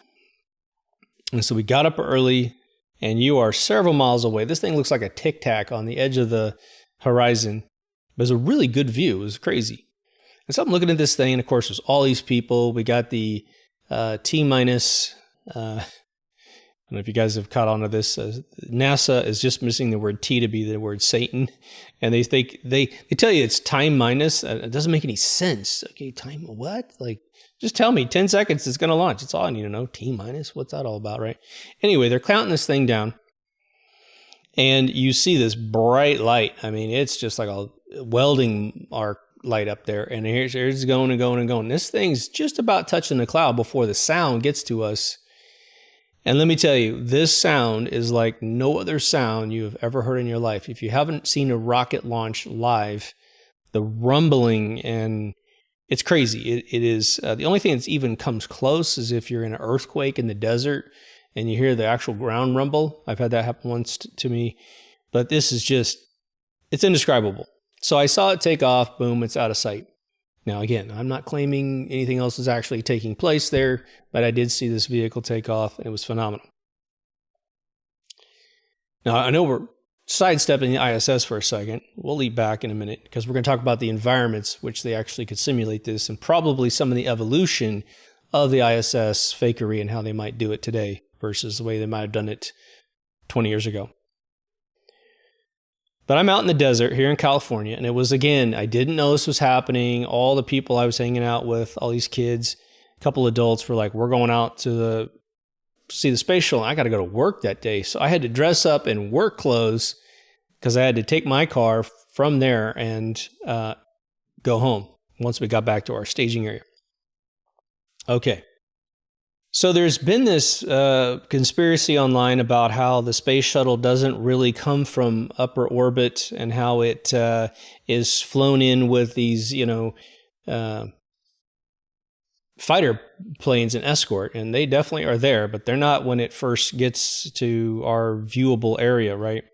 And so we got up early, and you are several miles away. This thing looks like a tic-tac on the edge of the horizon. It was a really good view. It was crazy. And so I'm looking at this thing, and of course, there's all these people. We got the T-minus, I don't know if you guys have caught on to this. NASA is just missing the word T to be the word Satan. And they tell you it's time minus. It doesn't make any sense. Okay, time what? Like, just tell me 10 seconds it's going to launch. It's all I need to know. T minus, what's that all about, right? Anyway, they're counting this thing down. And you see this bright light. I mean, it's just like a welding arc light up there, and here's going and going and going. This thing's just about touching the cloud before the sound gets to us. And let me tell you, this sound is like no other sound you have ever heard in your life. If you haven't seen a rocket launch live, the rumbling, and it's crazy. It is the only thing that's even comes close is if you're in an earthquake in the desert and you hear the actual ground rumble. I've had that happen once to me, but this is just, it's indescribable. So I saw it take off, boom, it's out of sight. Now, again, I'm not claiming anything else is actually taking place there, but I did see this vehicle take off, and it was phenomenal. Now, I know we're sidestepping the ISS for a second. We'll leap back in a minute, because we're going to talk about the environments which they actually could simulate this, and probably some of the evolution of the ISS fakery and how they might do it today versus the way they might have done it 20 years ago. But I'm out in the desert here in California, and it was, again, I didn't know this was happening. All the people I was hanging out with, all these kids, a couple adults were like, we're going out to see the space shuttle. I got to go to work that day. So I had to dress up in work clothes because I had to take my car from there and go home once we got back to our staging area. Okay. So there's been this conspiracy online about how the space shuttle doesn't really come from upper orbit and how it is flown in with these, fighter planes and escort. And they definitely are there, but they're not when it first gets to our viewable area, right?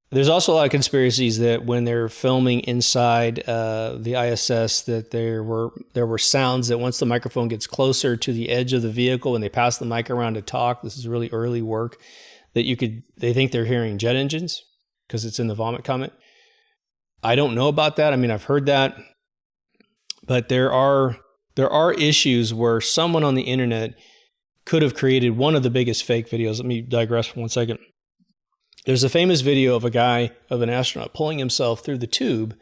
There's also a lot of conspiracies that when they're filming inside the ISS, that there were sounds that once the microphone gets closer to the edge of the vehicle and they pass the mic around to talk, this is really early work, that they think they're hearing jet engines because it's in the vomit comment. I don't know about that. I mean, I've heard that, but there are issues where someone on the internet could have created one of the biggest fake videos. Let me digress for 1 second. There's a famous video of an astronaut pulling himself through the tube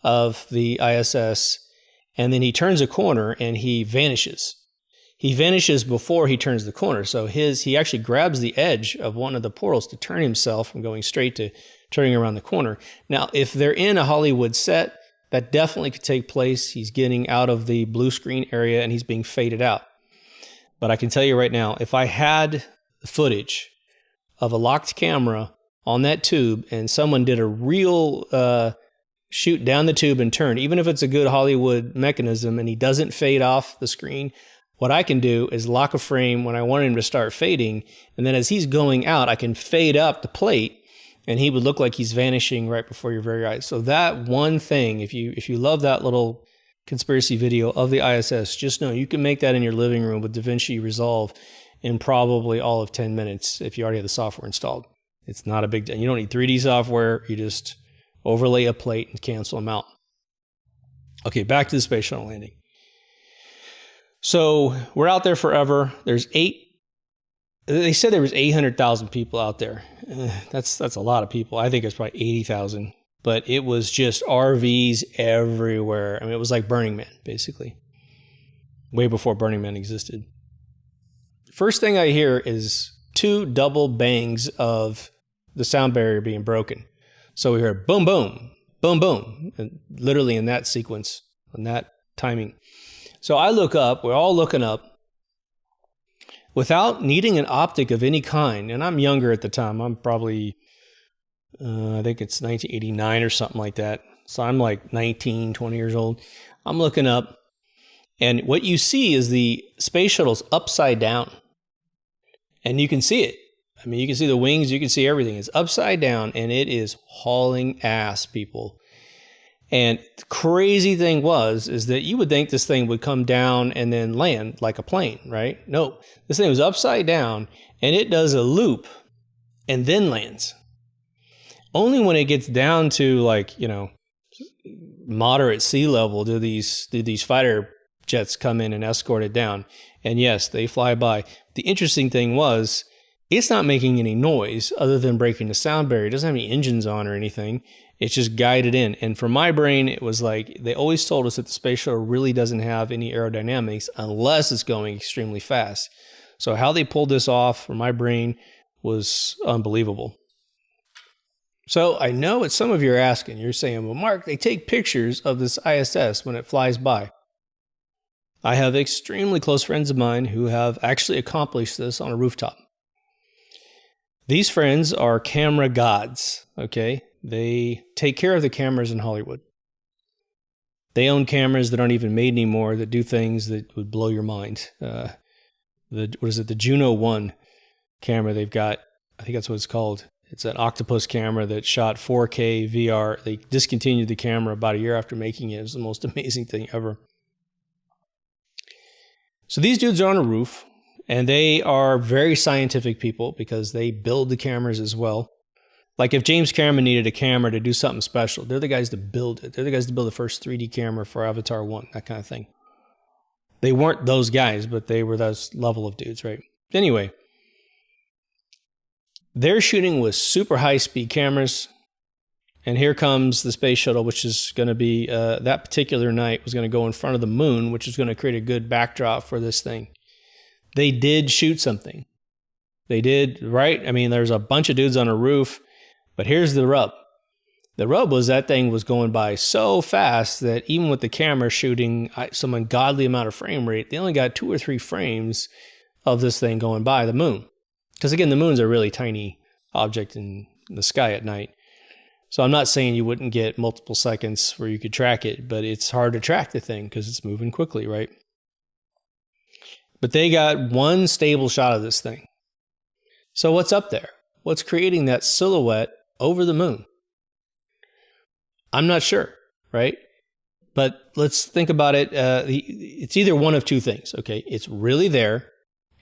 of the ISS, and then he turns a corner and he vanishes. He vanishes before he turns the corner. So he actually grabs the edge of one of the portals to turn himself from going straight to turning around the corner. Now, if they're in a Hollywood set, that definitely could take place. He's getting out of the blue screen area and he's being faded out. But I can tell you right now, if I had the footage of a locked camera on that tube and someone did a real shoot down the tube and turn, even if it's a good Hollywood mechanism and he doesn't fade off the screen, what I can do is lock a frame when I want him to start fading. And then as he's going out, I can fade up the plate and he would look like he's vanishing right before your very eyes. So that one thing, if you love that little conspiracy video of the ISS, just know you can make that in your living room with DaVinci Resolve in probably all of 10 minutes if you already have the software installed. It's not a big deal. You don't need 3D software. You just overlay a plate and cancel them out. Okay, back to the space shuttle landing. So we're out there forever. They said there was 800,000 people out there. That's a lot of people. I think it's probably 80,000. But it was just RVs everywhere. I mean, it was like Burning Man, basically. Way before Burning Man existed. First thing I hear is 2 double bangs of the sound barrier being broken. So we heard boom, boom, boom, boom, and literally in that sequence, in that timing. So I look up, we're all looking up, without needing an optic of any kind. And I'm younger at the time. I'm probably, I think it's 1989 or something like that. So I'm like 19, 20 years old. I'm looking up, and what you see is the space shuttle's upside down. And you can see it. I mean, you can see the wings, you can see everything. It's upside down, and it is hauling ass, people. And the crazy thing is that you would think this thing would come down and then land like a plane, right? No, this thing was upside down, and it does a loop and then lands. Only when it gets down to moderate sea level do these fighter jets come in and escort it down. And yes, they fly by. The interesting thing was, it's not making any noise other than breaking the sound barrier. It doesn't have any engines on or anything. It's just guided in. And for my brain, it was like, they always told us that the space shuttle really doesn't have any aerodynamics unless it's going extremely fast. So how they pulled this off for my brain was unbelievable. So I know what some of you are asking. You're saying, well, Mark, they take pictures of this ISS when it flies by. I have extremely close friends of mine who have actually accomplished this on a rooftop. These friends are camera gods, okay? They take care of the cameras in Hollywood. They own cameras that aren't even made anymore that do things that would blow your mind. The Juno 1 camera they've got, I think that's what it's called. It's an octopus camera that shot 4K VR. They discontinued the camera about a year after making it. It was the most amazing thing ever. So these dudes are on a roof, and they are very scientific people because they build the cameras as well. Like if James Cameron needed a camera to do something special, they're the guys to build it. They're the guys to build the first 3D camera for Avatar 1, that kind of thing. They weren't those guys, but they were those level of dudes, right? Anyway, they're shooting with super high-speed cameras, and here comes the space shuttle, which is going to be, that particular night, was going to go in front of the moon, which is going to create a good backdrop for this thing. They did shoot something. They did, right? I mean, there's a bunch of dudes on a roof, but here's the rub. The rub was that thing was going by so fast that even with the camera shooting some ungodly amount of frame rate, they only got 2 or 3 frames of this thing going by the moon. Because again, the moon's a really tiny object in the sky at night. So I'm not saying you wouldn't get multiple seconds where you could track it, but it's hard to track the thing because it's moving quickly, right? But they got one stable shot of this thing. So what's up there? What's creating that silhouette over the moon? I'm not sure, right? But let's think about it. It's either one of 2 things, okay? It's really there,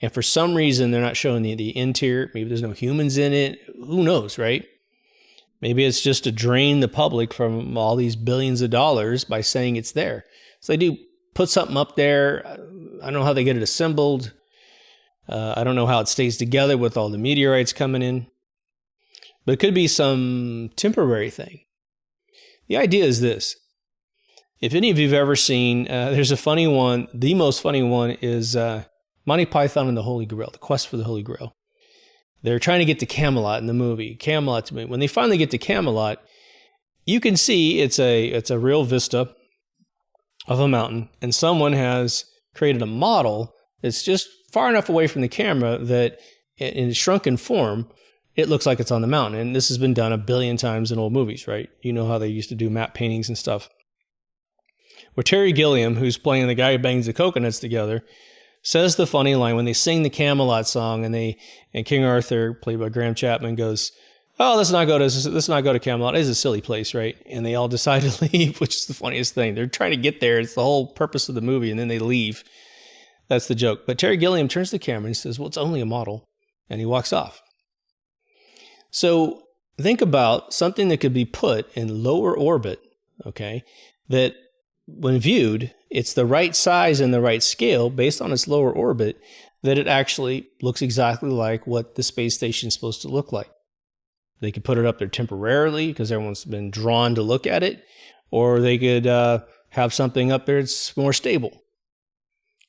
and for some reason they're not showing the interior. Maybe there's no humans in it. Who knows, right? Maybe it's just to drain the public from all these billions of dollars by saying it's there. So they do put something up there. I don't know how they get it assembled. I don't know how it stays together with all the meteorites coming in. But it could be some temporary thing. The idea is this. If any of you have ever seen, there's a funny one. The most funny one is Monty Python and the Holy Grail, the quest for the Holy Grail. They're trying to get to Camelot in the movie. Camelot to me. When they finally get to Camelot, you can see it's a real vista of a mountain, and someone has created a model that's just far enough away from the camera that in shrunken form, it looks like it's on the mountain. And this has been done a billion times in old movies, right? You know how they used to do map paintings and stuff. Where Terry Gilliam, who's playing the guy who bangs the coconuts together, says the funny line when they sing the Camelot song, and King Arthur, played by Graham Chapman, goes, "Oh, let's not go to Camelot. It's a silly place, right?" And they all decide to leave, which is the funniest thing. They're trying to get there. It's the whole purpose of the movie, and then they leave. That's the joke. But Terry Gilliam turns to the camera and says, "Well, it's only a model," and he walks off. So think about something that could be put in lower orbit, okay, that when viewed, it's the right size and the right scale based on its lower orbit, that it actually looks exactly like what the space station is supposed to look like. They could put it up there temporarily because everyone's been drawn to look at it, or they could have something up there that's more stable.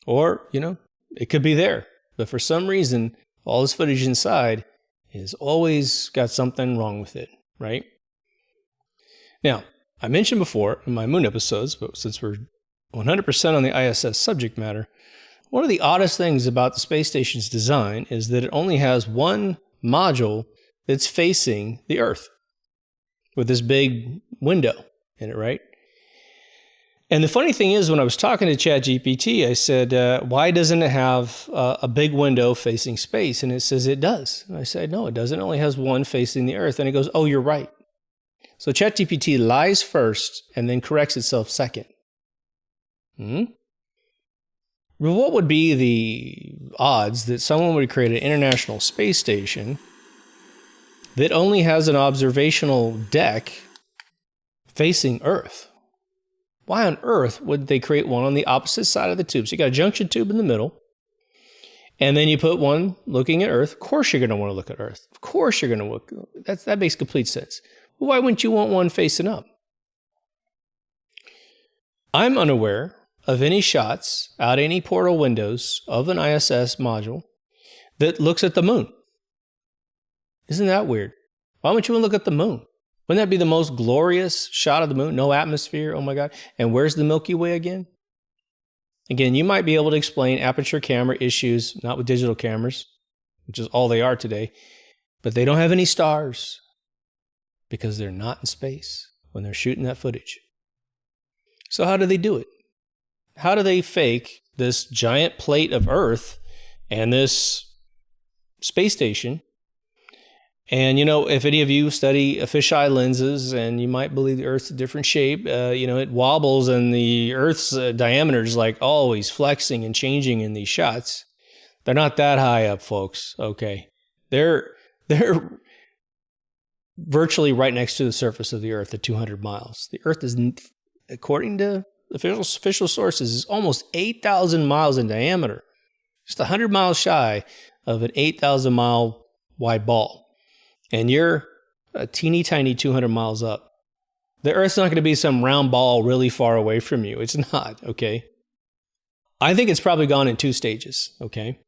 Or, it could be there. But for some reason, all this footage inside has always got something wrong with it, right? Now, I mentioned before in my moon episodes, but since we're 100% on the ISS subject matter, one of the oddest things about the space station's design is that it only has one module that's facing the Earth with this big window in it, right? And the funny thing is, when I was talking to ChatGPT, I said, why doesn't it have a big window facing space? And it says it does. And I said, no, it doesn't. It only has one facing the Earth. And it goes, oh, you're right. So ChatGPT lies first and then corrects itself second. Well, what would be the odds that someone would create an international space station that only has an observational deck facing Earth? Why on earth would they create one on the opposite side of the tube? So you got a junction tube in the middle, and then you put one looking at Earth. Of course you're going to want to look at Earth. Of course you're going to look. That makes complete sense. Well, why wouldn't you want one facing up? I'm unaware of any shots out any portal windows of an ISS module that looks at the moon. Isn't that weird? Why wouldn't you want to look at the moon? Wouldn't that be the most glorious shot of the moon? No atmosphere, oh my God. And where's the Milky Way again? Again, you might be able to explain aperture camera issues, not with digital cameras, which is all they are today, but they don't have any stars because they're not in space when they're shooting that footage. So how do they do it? How do they fake this giant plate of Earth and this space station? And, if any of you study fisheye lenses, and you might believe the Earth's a different shape, it wobbles and the Earth's diameter is like always flexing and changing in these shots. They're not that high up, folks. Okay. They're virtually right next to the surface of the Earth at 200 miles. The Earth is, according to official sources, is almost 8,000 miles in diameter. Just 100 miles shy of an 8,000 mile wide ball. And you're a teeny tiny 200 miles up. The Earth's not going to be some round ball really far away from you. It's not, okay? I think it's probably gone in two stages, okay?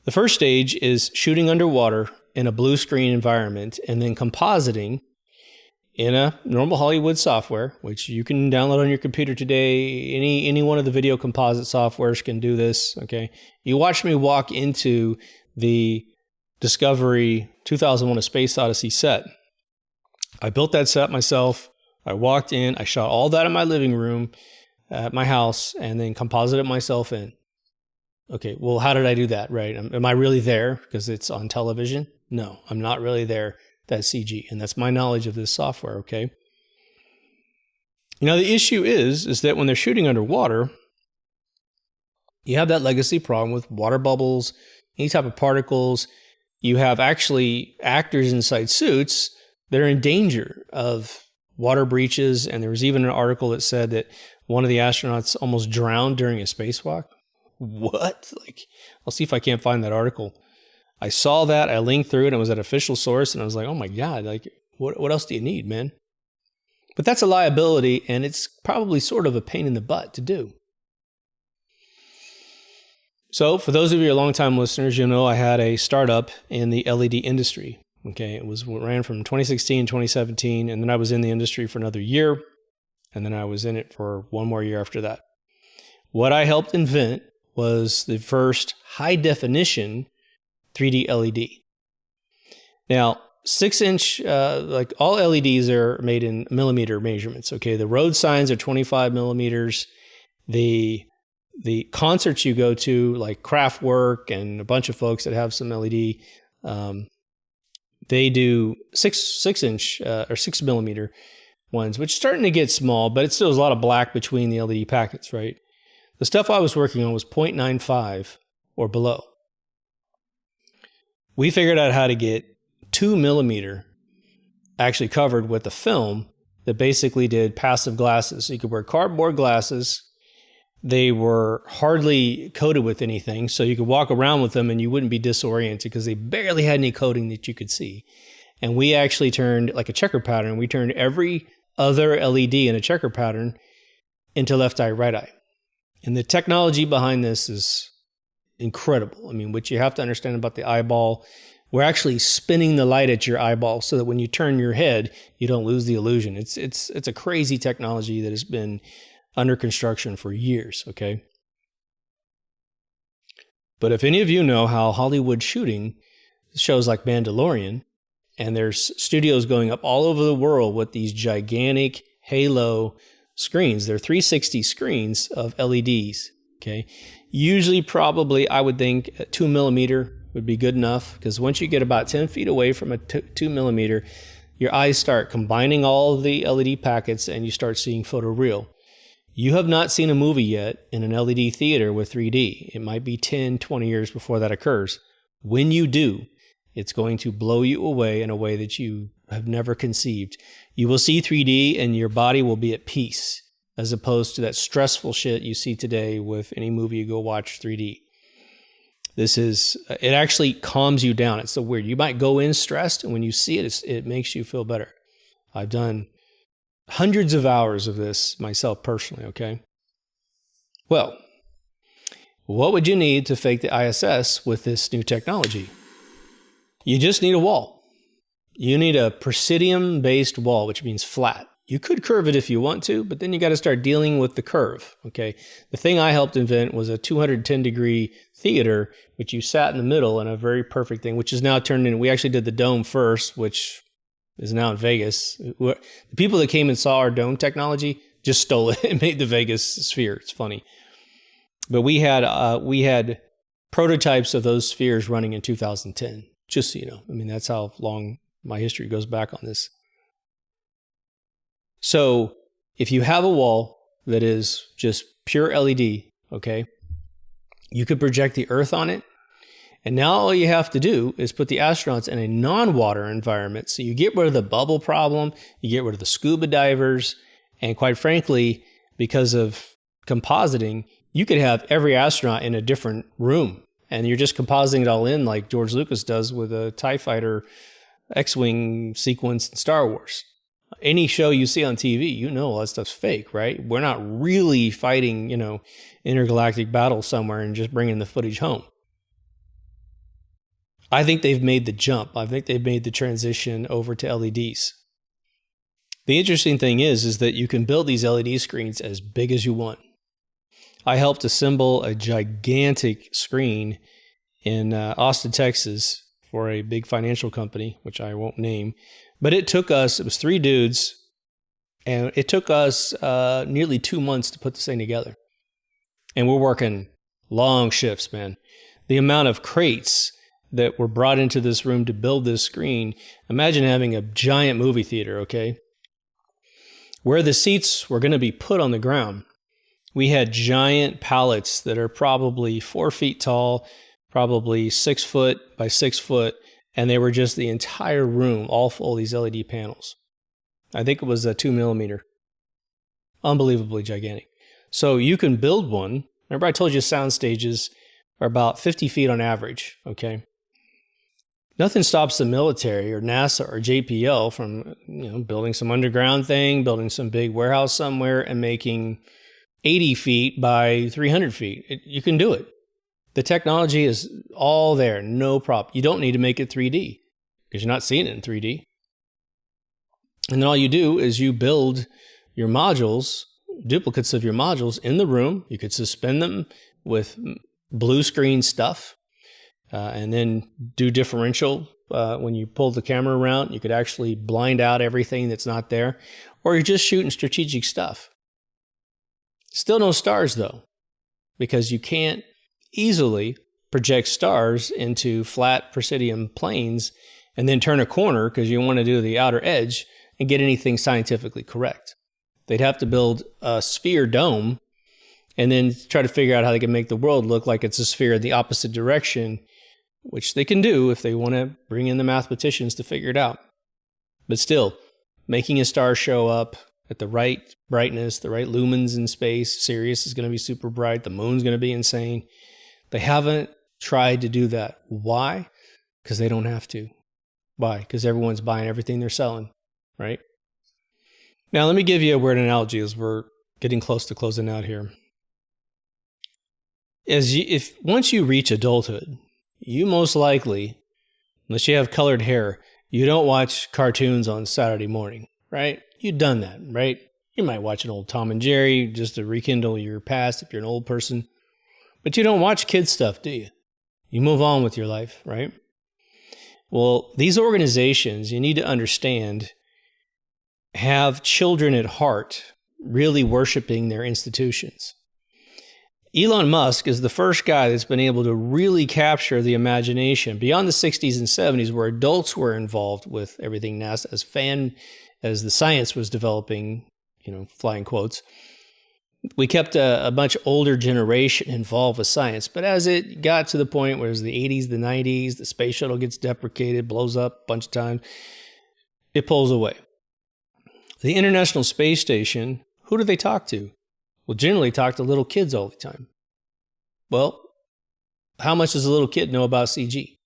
The first stage is shooting underwater in a blue screen environment and then compositing in a normal Hollywood software, which you can download on your computer today. Any one of the video composite softwares can do this, okay? You watch me walk into the Discovery 2001: A Space Odyssey set. I built that set myself. I walked in, I shot all that in my living room at my house, and then composited myself in. Okay, well, how did I do that, right? Am I really there because it's on television? No, I'm not really there. That's CG, and that's my knowledge of this software, okay? Now, the issue is that when they're shooting underwater, you have that legacy problem with water bubbles, any type of particles. You have actually actors inside suits that are in danger of water breaches. And there was even an article that said that one of the astronauts almost drowned during a spacewalk. What? I'll see if I can't find that article. I saw that, I linked through it, and it was an official source, and I was like, oh my God, what else do you need, man? But that's a liability, and it's probably sort of a pain in the butt to do. So for those of you who are longtime listeners, I had a startup in the LED industry. Okay, it ran from 2016 to 2017, and then I was in the industry for another year, and then I was in it for one more year after that. What I helped invent was the first high-definition 3D LED. Now, 6-inch, all LEDs are made in millimeter measurements. Okay, the road signs are 25 millimeters. The the concerts you go to, like Kraftwerk and a bunch of folks that have some LED, they do 6-inch or 6 millimeter ones, which is starting to get small, but it still has a lot of black between the LED packets, right? The stuff I was working on was 0.95 or below. We figured out how to get 2 millimeter actually covered with a film that basically did passive glasses. So you could wear cardboard glasses. They were hardly coated with anything, so you could walk around with them and you wouldn't be disoriented because they barely had any coating that you could see. And we actually turned, like a checker pattern, we turned every other LED in a checker pattern into left eye, right eye. And the technology behind this is incredible. I mean, what you have to understand about the eyeball, we're actually spinning the light at your eyeball so that when you turn your head, you don't lose the illusion. It's a crazy technology that has been under construction for years, okay? But if any of you know how Hollywood shooting shows like Mandalorian, and there's studios going up all over the world with these gigantic halo screens. They're 360 screens of LEDs, okay? Usually, probably, I would think 2 millimeter would be good enough, because once you get about 10 feet away from a 2 millimeter, your eyes start combining all of the LED packets and you start seeing photoreal. You have not seen a movie yet in an LED theater with 3D. It might be 10, 20 years before that occurs. When you do, it's going to blow you away in a way that you have never conceived. You will see 3D and your body will be at peace, as opposed to that stressful shit you see today with any movie you go watch 3D. It actually calms you down. It's so weird. You might go in stressed, and when you see it, it makes you feel better. I've done hundreds of hours of this myself personally, okay? Well, what would you need to fake the ISS with this new technology? You just need a wall. You need a presidium-based wall, which means flat. You could curve it if you want to, but then you got to start dealing with the curve, okay? The thing I helped invent was a 210-degree theater, which you sat in the middle, and a very perfect thing, which is now turned in. We actually did the dome first, which is now in Vegas. The people that came and saw our dome technology just stole it and made the Vegas sphere. It's funny. But we had prototypes of those spheres running in 2010, just so you know. I mean, that's how long my history goes back on this. So if you have a wall that is just pure LED, okay, you could project the Earth on it. And now all you have to do is put the astronauts in a non-water environment. So you get rid of the bubble problem, you get rid of the scuba divers, and quite frankly, because of compositing, you could have every astronaut in a different room. And you're just compositing it all in like George Lucas does with a TIE fighter X-Wing sequence in Star Wars. Any show you see on TV, you know all that stuff's fake, right? We're not really fighting, intergalactic battle somewhere and just bringing the footage home. I think they've made the jump. I think they've made the transition over to LEDs. The interesting thing is that you can build these LED screens as big as you want. I helped assemble a gigantic screen in Austin, Texas for a big financial company, which I won't name. But it was 3 dudes, and it took us nearly 2 months to put this thing together. And we're working long shifts, man. The amount of crates that were brought into this room to build this screen, imagine having a giant movie theater, okay? Where the seats were going to be put on the ground, we had giant pallets that are probably 4 feet tall, probably 6 foot by 6 foot, and they were just the entire room, all full of these LED panels. I think it was a 2 millimeter. Unbelievably gigantic. So you can build one. Remember I told you sound stages are about 50 feet on average, okay? Nothing stops the military or NASA or JPL from building some underground thing, building some big warehouse somewhere and making 80 feet by 300 feet. You can do it. The technology is all there, no problem. You don't need to make it 3D because you're not seeing it in 3D. And then all you do is you build your modules, duplicates of your modules in the room. You could suspend them with blue screen stuff and then do differential. When you pull the camera around, you could actually blind out everything that's not there. Or you're just shooting strategic stuff. Still no stars though. because you can't easily project stars into flat Presidium planes and then turn a corner because you want to do the outer edge and get anything scientifically correct. They'd have to build a sphere dome and then try to figure out how they can make the world look like it's a sphere in the opposite direction, which they can do if they want to bring in the mathematicians to figure it out. But still, making a star show up at the right brightness, the right lumens in space, Sirius is going to be super bright, the moon's going to be insane. They haven't tried to do that. Why? Because they don't have to. Why? Because everyone's buying everything they're selling, right? Now, let me give you a word analogy as we're getting close to closing out here. If once you reach adulthood, you most likely, unless you have colored hair, you don't watch cartoons on Saturday morning, right? You've done that, right? You might watch an old Tom and Jerry just to rekindle your past if you're an old person. But you don't watch kids stuff, do you? You move on with your life, right? Well, these organizations, you need to understand, have children at heart really worshiping their institutions. Elon Musk is the first guy that's been able to really capture the imagination beyond the 60s and 70s, where adults were involved with everything NASA as the science was developing, flying quotes. We kept a much older generation involved with science, but as it got to the point where it was the 80s, the 90s, the space shuttle gets deprecated, blows up a bunch of times, it pulls away. The International Space Station, who do they talk to? Well, generally talk to little kids all the time. Well, how much does a little kid know about CG?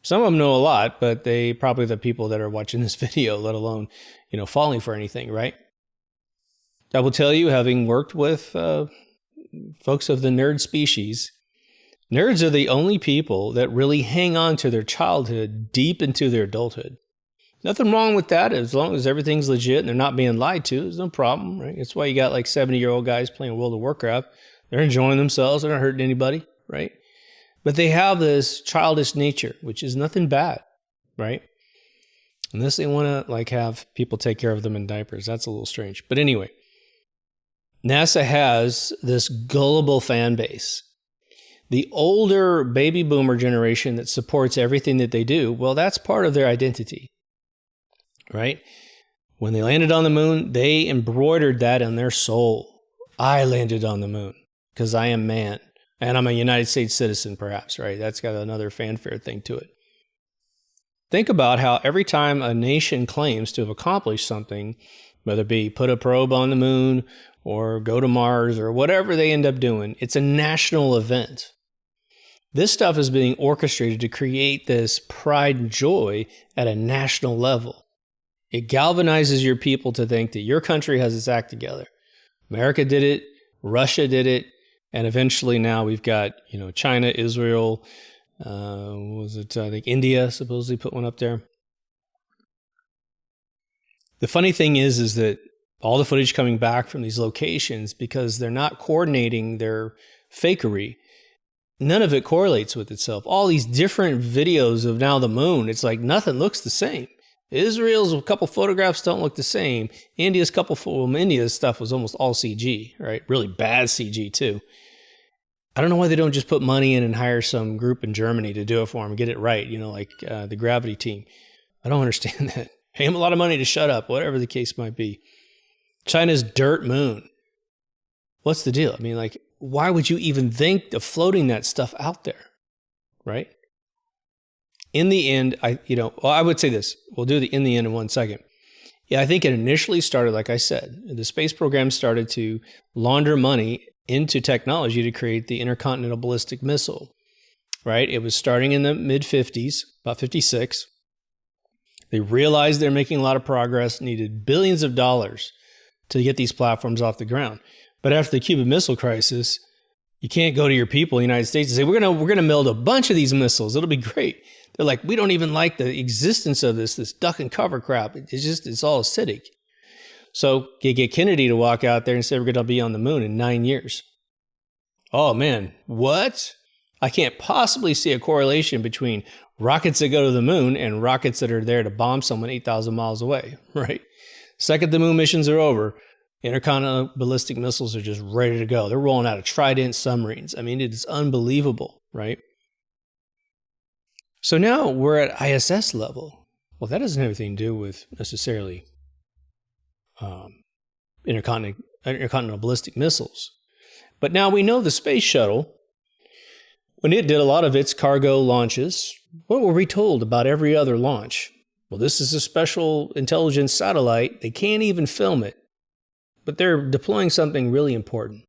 Some of them know a lot, but they probably the people that are watching this video, let alone, falling for anything, right? I will tell you, having worked with folks of the nerd species, nerds are the only people that really hang on to their childhood deep into their adulthood. Nothing wrong with that, as long as everything's legit and they're not being lied to. There's no problem, right? That's why you got like 70-year-old guys playing World of Warcraft. They're enjoying themselves. They're not hurting anybody, right? But they have this childish nature, which is nothing bad, right? Unless they want to have people take care of them in diapers. That's a little strange. But anyway, NASA has this gullible fan base. The older baby boomer generation that supports everything that they do, well, that's part of their identity. Right? When they landed on the moon, they embroidered that in their soul. I landed on the moon because I am man. And I'm a United States citizen, perhaps, right? That's got another fanfare thing to it. Think about how every time a nation claims to have accomplished something, whether it be put a probe on the moon or go to Mars or whatever they end up doing, it's a national event. This stuff is being orchestrated to create this pride and joy at a national level. It galvanizes your people to think that your country has its act together. America did it, Russia did it, and eventually now we've got, China, Israel, I think India supposedly put one up there. The funny thing is that all the footage coming back from these locations, because they're not coordinating their fakery, none of it correlates with itself. All these different videos of now the moon, it's like nothing looks the same. Israel's a couple photographs don't look the same. India's India's stuff was almost all CG, right? Really bad CG too. I don't know why they don't just put money in and hire some group in Germany to do it for them and get it right, like the Gravity team. I don't understand that. Pay them a lot of money to shut up, whatever the case might be. China's dirt moon. What's the deal? I mean, why would you even think of floating that stuff out there, right? In the end, I would say this. We'll do the in the end in 1 second. Yeah, I think it initially started, like I said, the space program started to launder money into technology to create the intercontinental ballistic missile, right? It was starting in the mid-50s, about 56. They realized they're making a lot of progress, needed billions of dollars to get these platforms off the ground. But after the Cuban Missile Crisis, you can't go to your people in the United States and say, we're gonna build a bunch of these missiles. It'll be great. They're like, we don't even like the existence of this duck and cover crap. It's all acidic. So you get Kennedy to walk out there and say, we're going to be on the moon in 9 years. Oh man, what? I can't possibly see a correlation between rockets that go to the moon and rockets that are there to bomb someone 8,000 miles away, right? Second the moon missions are over, Intercontinental ballistic missiles are just ready to go. They're rolling out of Trident submarines. I mean, it is unbelievable, right? So now we're at ISS level. Well, that doesn't have anything to do with necessarily intercontinental ballistic missiles. But now we know the space shuttle, when it did a lot of its cargo launches, what were we told about every other launch? Well, this is a special intelligence satellite. They can't even film it, but they're deploying something really important.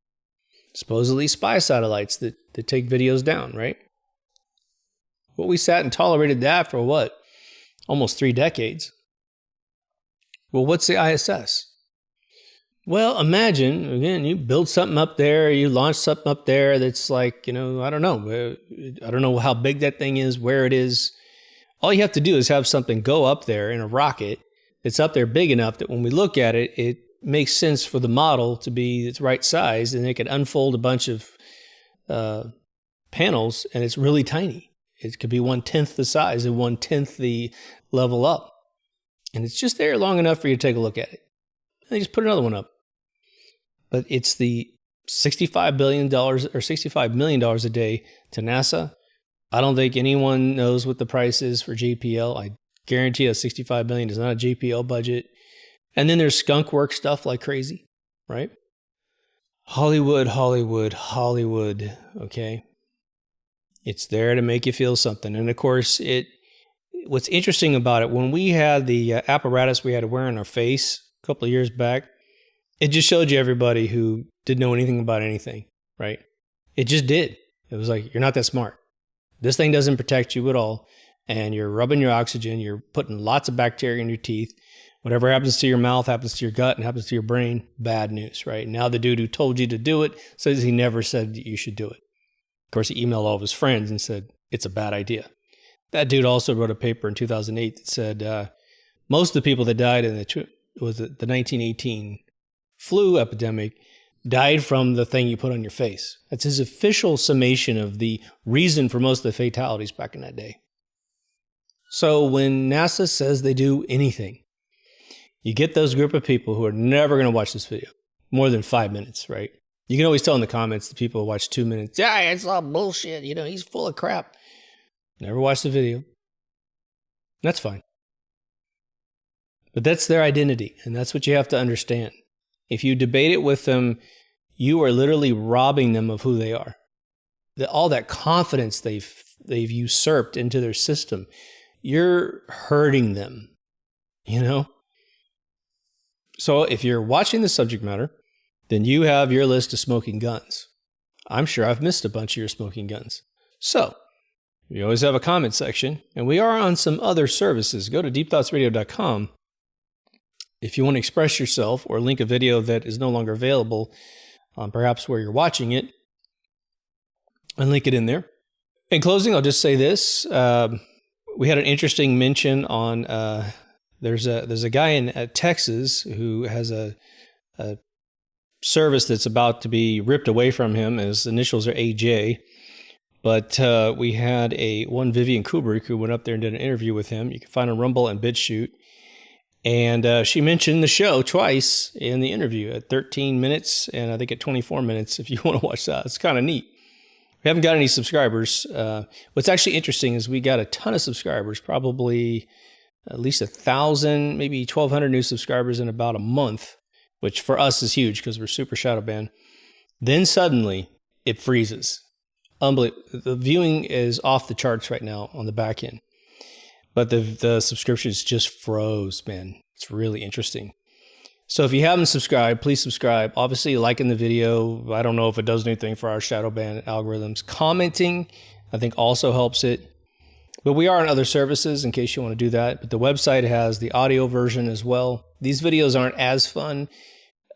Supposedly spy satellites that take videos down, right? Well, we sat and tolerated that for what? Almost 3 decades. Well, what's the ISS? Well, imagine, again, you build something up there, you launch something up there that's like, I don't know. I don't know how big that thing is, where it is. All you have to do is have something go up there in a rocket that's up there big enough that when we look at it, it makes sense for the model to be its right size, and it can unfold a bunch of panels, and it's really tiny. It could be 1/10 the size and 1/10 the level up. And it's just there long enough for you to take a look at it. And they just put another one up. But it's the $65 billion or $65 million a day to NASA. I don't think anyone knows what the price is for JPL. I guarantee you $65 billion is not a JPL budget. And then there's skunk work stuff like crazy, right? Hollywood, okay? It's there to make you feel something. And of course, what's interesting about it, when we had the apparatus we had to wear on our face a couple of years back, it just showed you everybody who didn't know anything about anything, right? It just did. It was like, you're not that smart. This thing doesn't protect you at all. And you're rubbing your oxygen. You're putting lots of bacteria in your teeth. Whatever happens to your mouth happens to your gut and happens to your brain. Bad news, right? Now the dude who told you to do it says he never said that you should do it. Of course, he emailed all of his friends and said, it's a bad idea. That dude also wrote a paper in 2008 that said most of the people that died in the 1918 flu epidemic died from the thing you put on your face. That's his official summation of the reason for most of the fatalities back in that day. So when NASA says they do anything, you get those group of people who are never going to watch this video more than 5 minutes, right? You can always tell in the comments the people who watch 2 minutes, yeah, it's all bullshit, he's full of crap. Never watched the video. That's fine. But that's their identity, and that's what you have to understand. If you debate it with them, you are literally robbing them of who they are. All that confidence they've usurped into their system, you're hurting them, So if you're watching the subject matter, then you have your list of smoking guns. I'm sure I've missed a bunch of your smoking guns. So we always have a comment section, and we are on some other services. Go to deepthoughtsradio.com. If you want to express yourself or link a video that is no longer available, perhaps where you're watching it, and link it in there. In closing, I'll just say this. We had an interesting mention on, there's a guy in Texas who has a service that's about to be ripped away from him. His initials are AJ. But we had one Vivian Kubrick who went up there and did an interview with him. You can find on Rumble and BitChute. And she mentioned the show twice in the interview at 13 minutes and I think at 24 minutes if you want to watch that. It's kind of neat. We haven't got any subscribers. What's actually interesting is we got a ton of subscribers, probably at least 1,000, maybe 1,200 new subscribers in about a month, which for us is huge because we're super shadow banned. Then suddenly it freezes. Unbelievable. The viewing is off the charts right now on the back end. But the subscriptions just froze, man. It's really interesting. So if you haven't subscribed, please subscribe. Obviously, liking the video. I don't know if it does anything for our shadow ban algorithms. Commenting, I think, also helps it. But we are on other services in case you want to do that. But the website has the audio version as well. These videos aren't as fun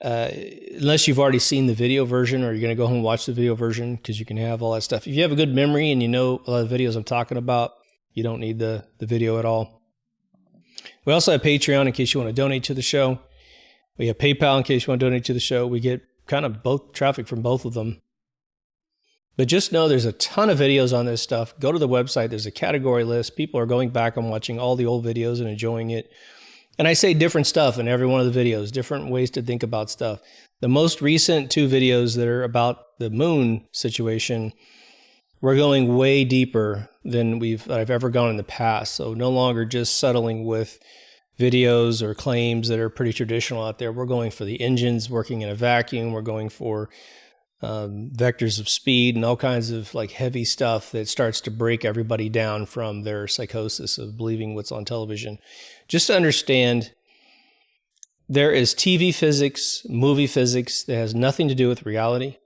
unless you've already seen the video version or you're going to go home and watch the video version because you can have all that stuff. If you have a good memory and you know a lot of the videos I'm talking about, you don't need the video at all. We also have Patreon in case you want to donate to the show. We have PayPal in case you want to donate to the show. We get kind of both traffic from both of them. But just know there's a ton of videos on this stuff. Go to the website. There's a category list. People are going back and watching all the old videos and enjoying it. And I say different stuff in every one of the videos, different ways to think about stuff. The most recent 2 videos that are about the moon situation, we're going way deeper than I've ever gone in the past. So no longer just settling with videos or claims that are pretty traditional out there. We're going for the engines working in a vacuum. We're going for vectors of speed and all kinds of like heavy stuff that starts to break everybody down from their psychosis of believing what's on television. Just to understand, there is TV physics, movie physics that has nothing to do with reality.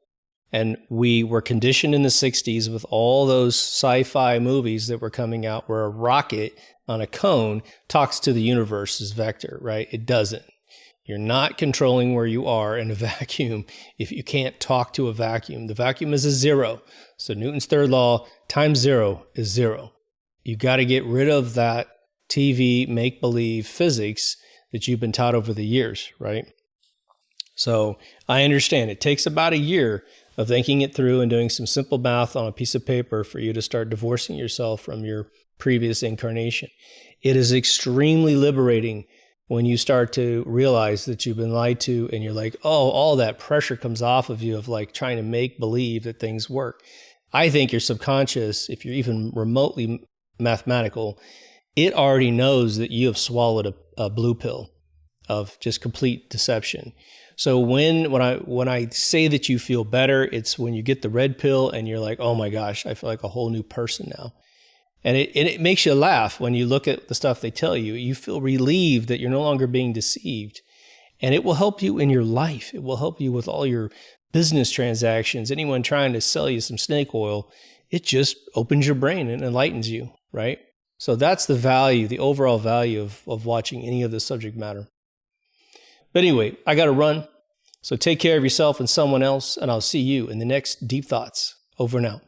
And we were conditioned in the 60s with all those sci-fi movies that were coming out where a rocket on a cone talks to the universe's vector, right? It doesn't. You're not controlling where you are in a vacuum if you can't talk to a vacuum. The vacuum is a 0. So Newton's third law times 0 is 0. You got to get rid of that TV make-believe physics that you've been taught over the years, right? So I understand it takes about a year of thinking it through and doing some simple math on a piece of paper for you to start divorcing yourself from your previous incarnation. It is extremely liberating when you start to realize that you've been lied to and you're like, oh, all that pressure comes off of you of like trying to make believe that things work. I think your subconscious, if you're even remotely mathematical, it already knows that you have swallowed a blue pill of just complete deception. So when I say that you feel better, it's when you get the red pill and you're like, oh my gosh, I feel like a whole new person now. And it makes you laugh when you look at the stuff they tell you. You feel relieved that you're no longer being deceived. And it will help you in your life. It will help you with all your business transactions. Anyone trying to sell you some snake oil, it just opens your brain and enlightens you, right? So that's the value, the overall value of watching any of this subject matter. But anyway, I got to run. So take care of yourself and someone else, and I'll see you in the next Deep Thoughts. Over and out.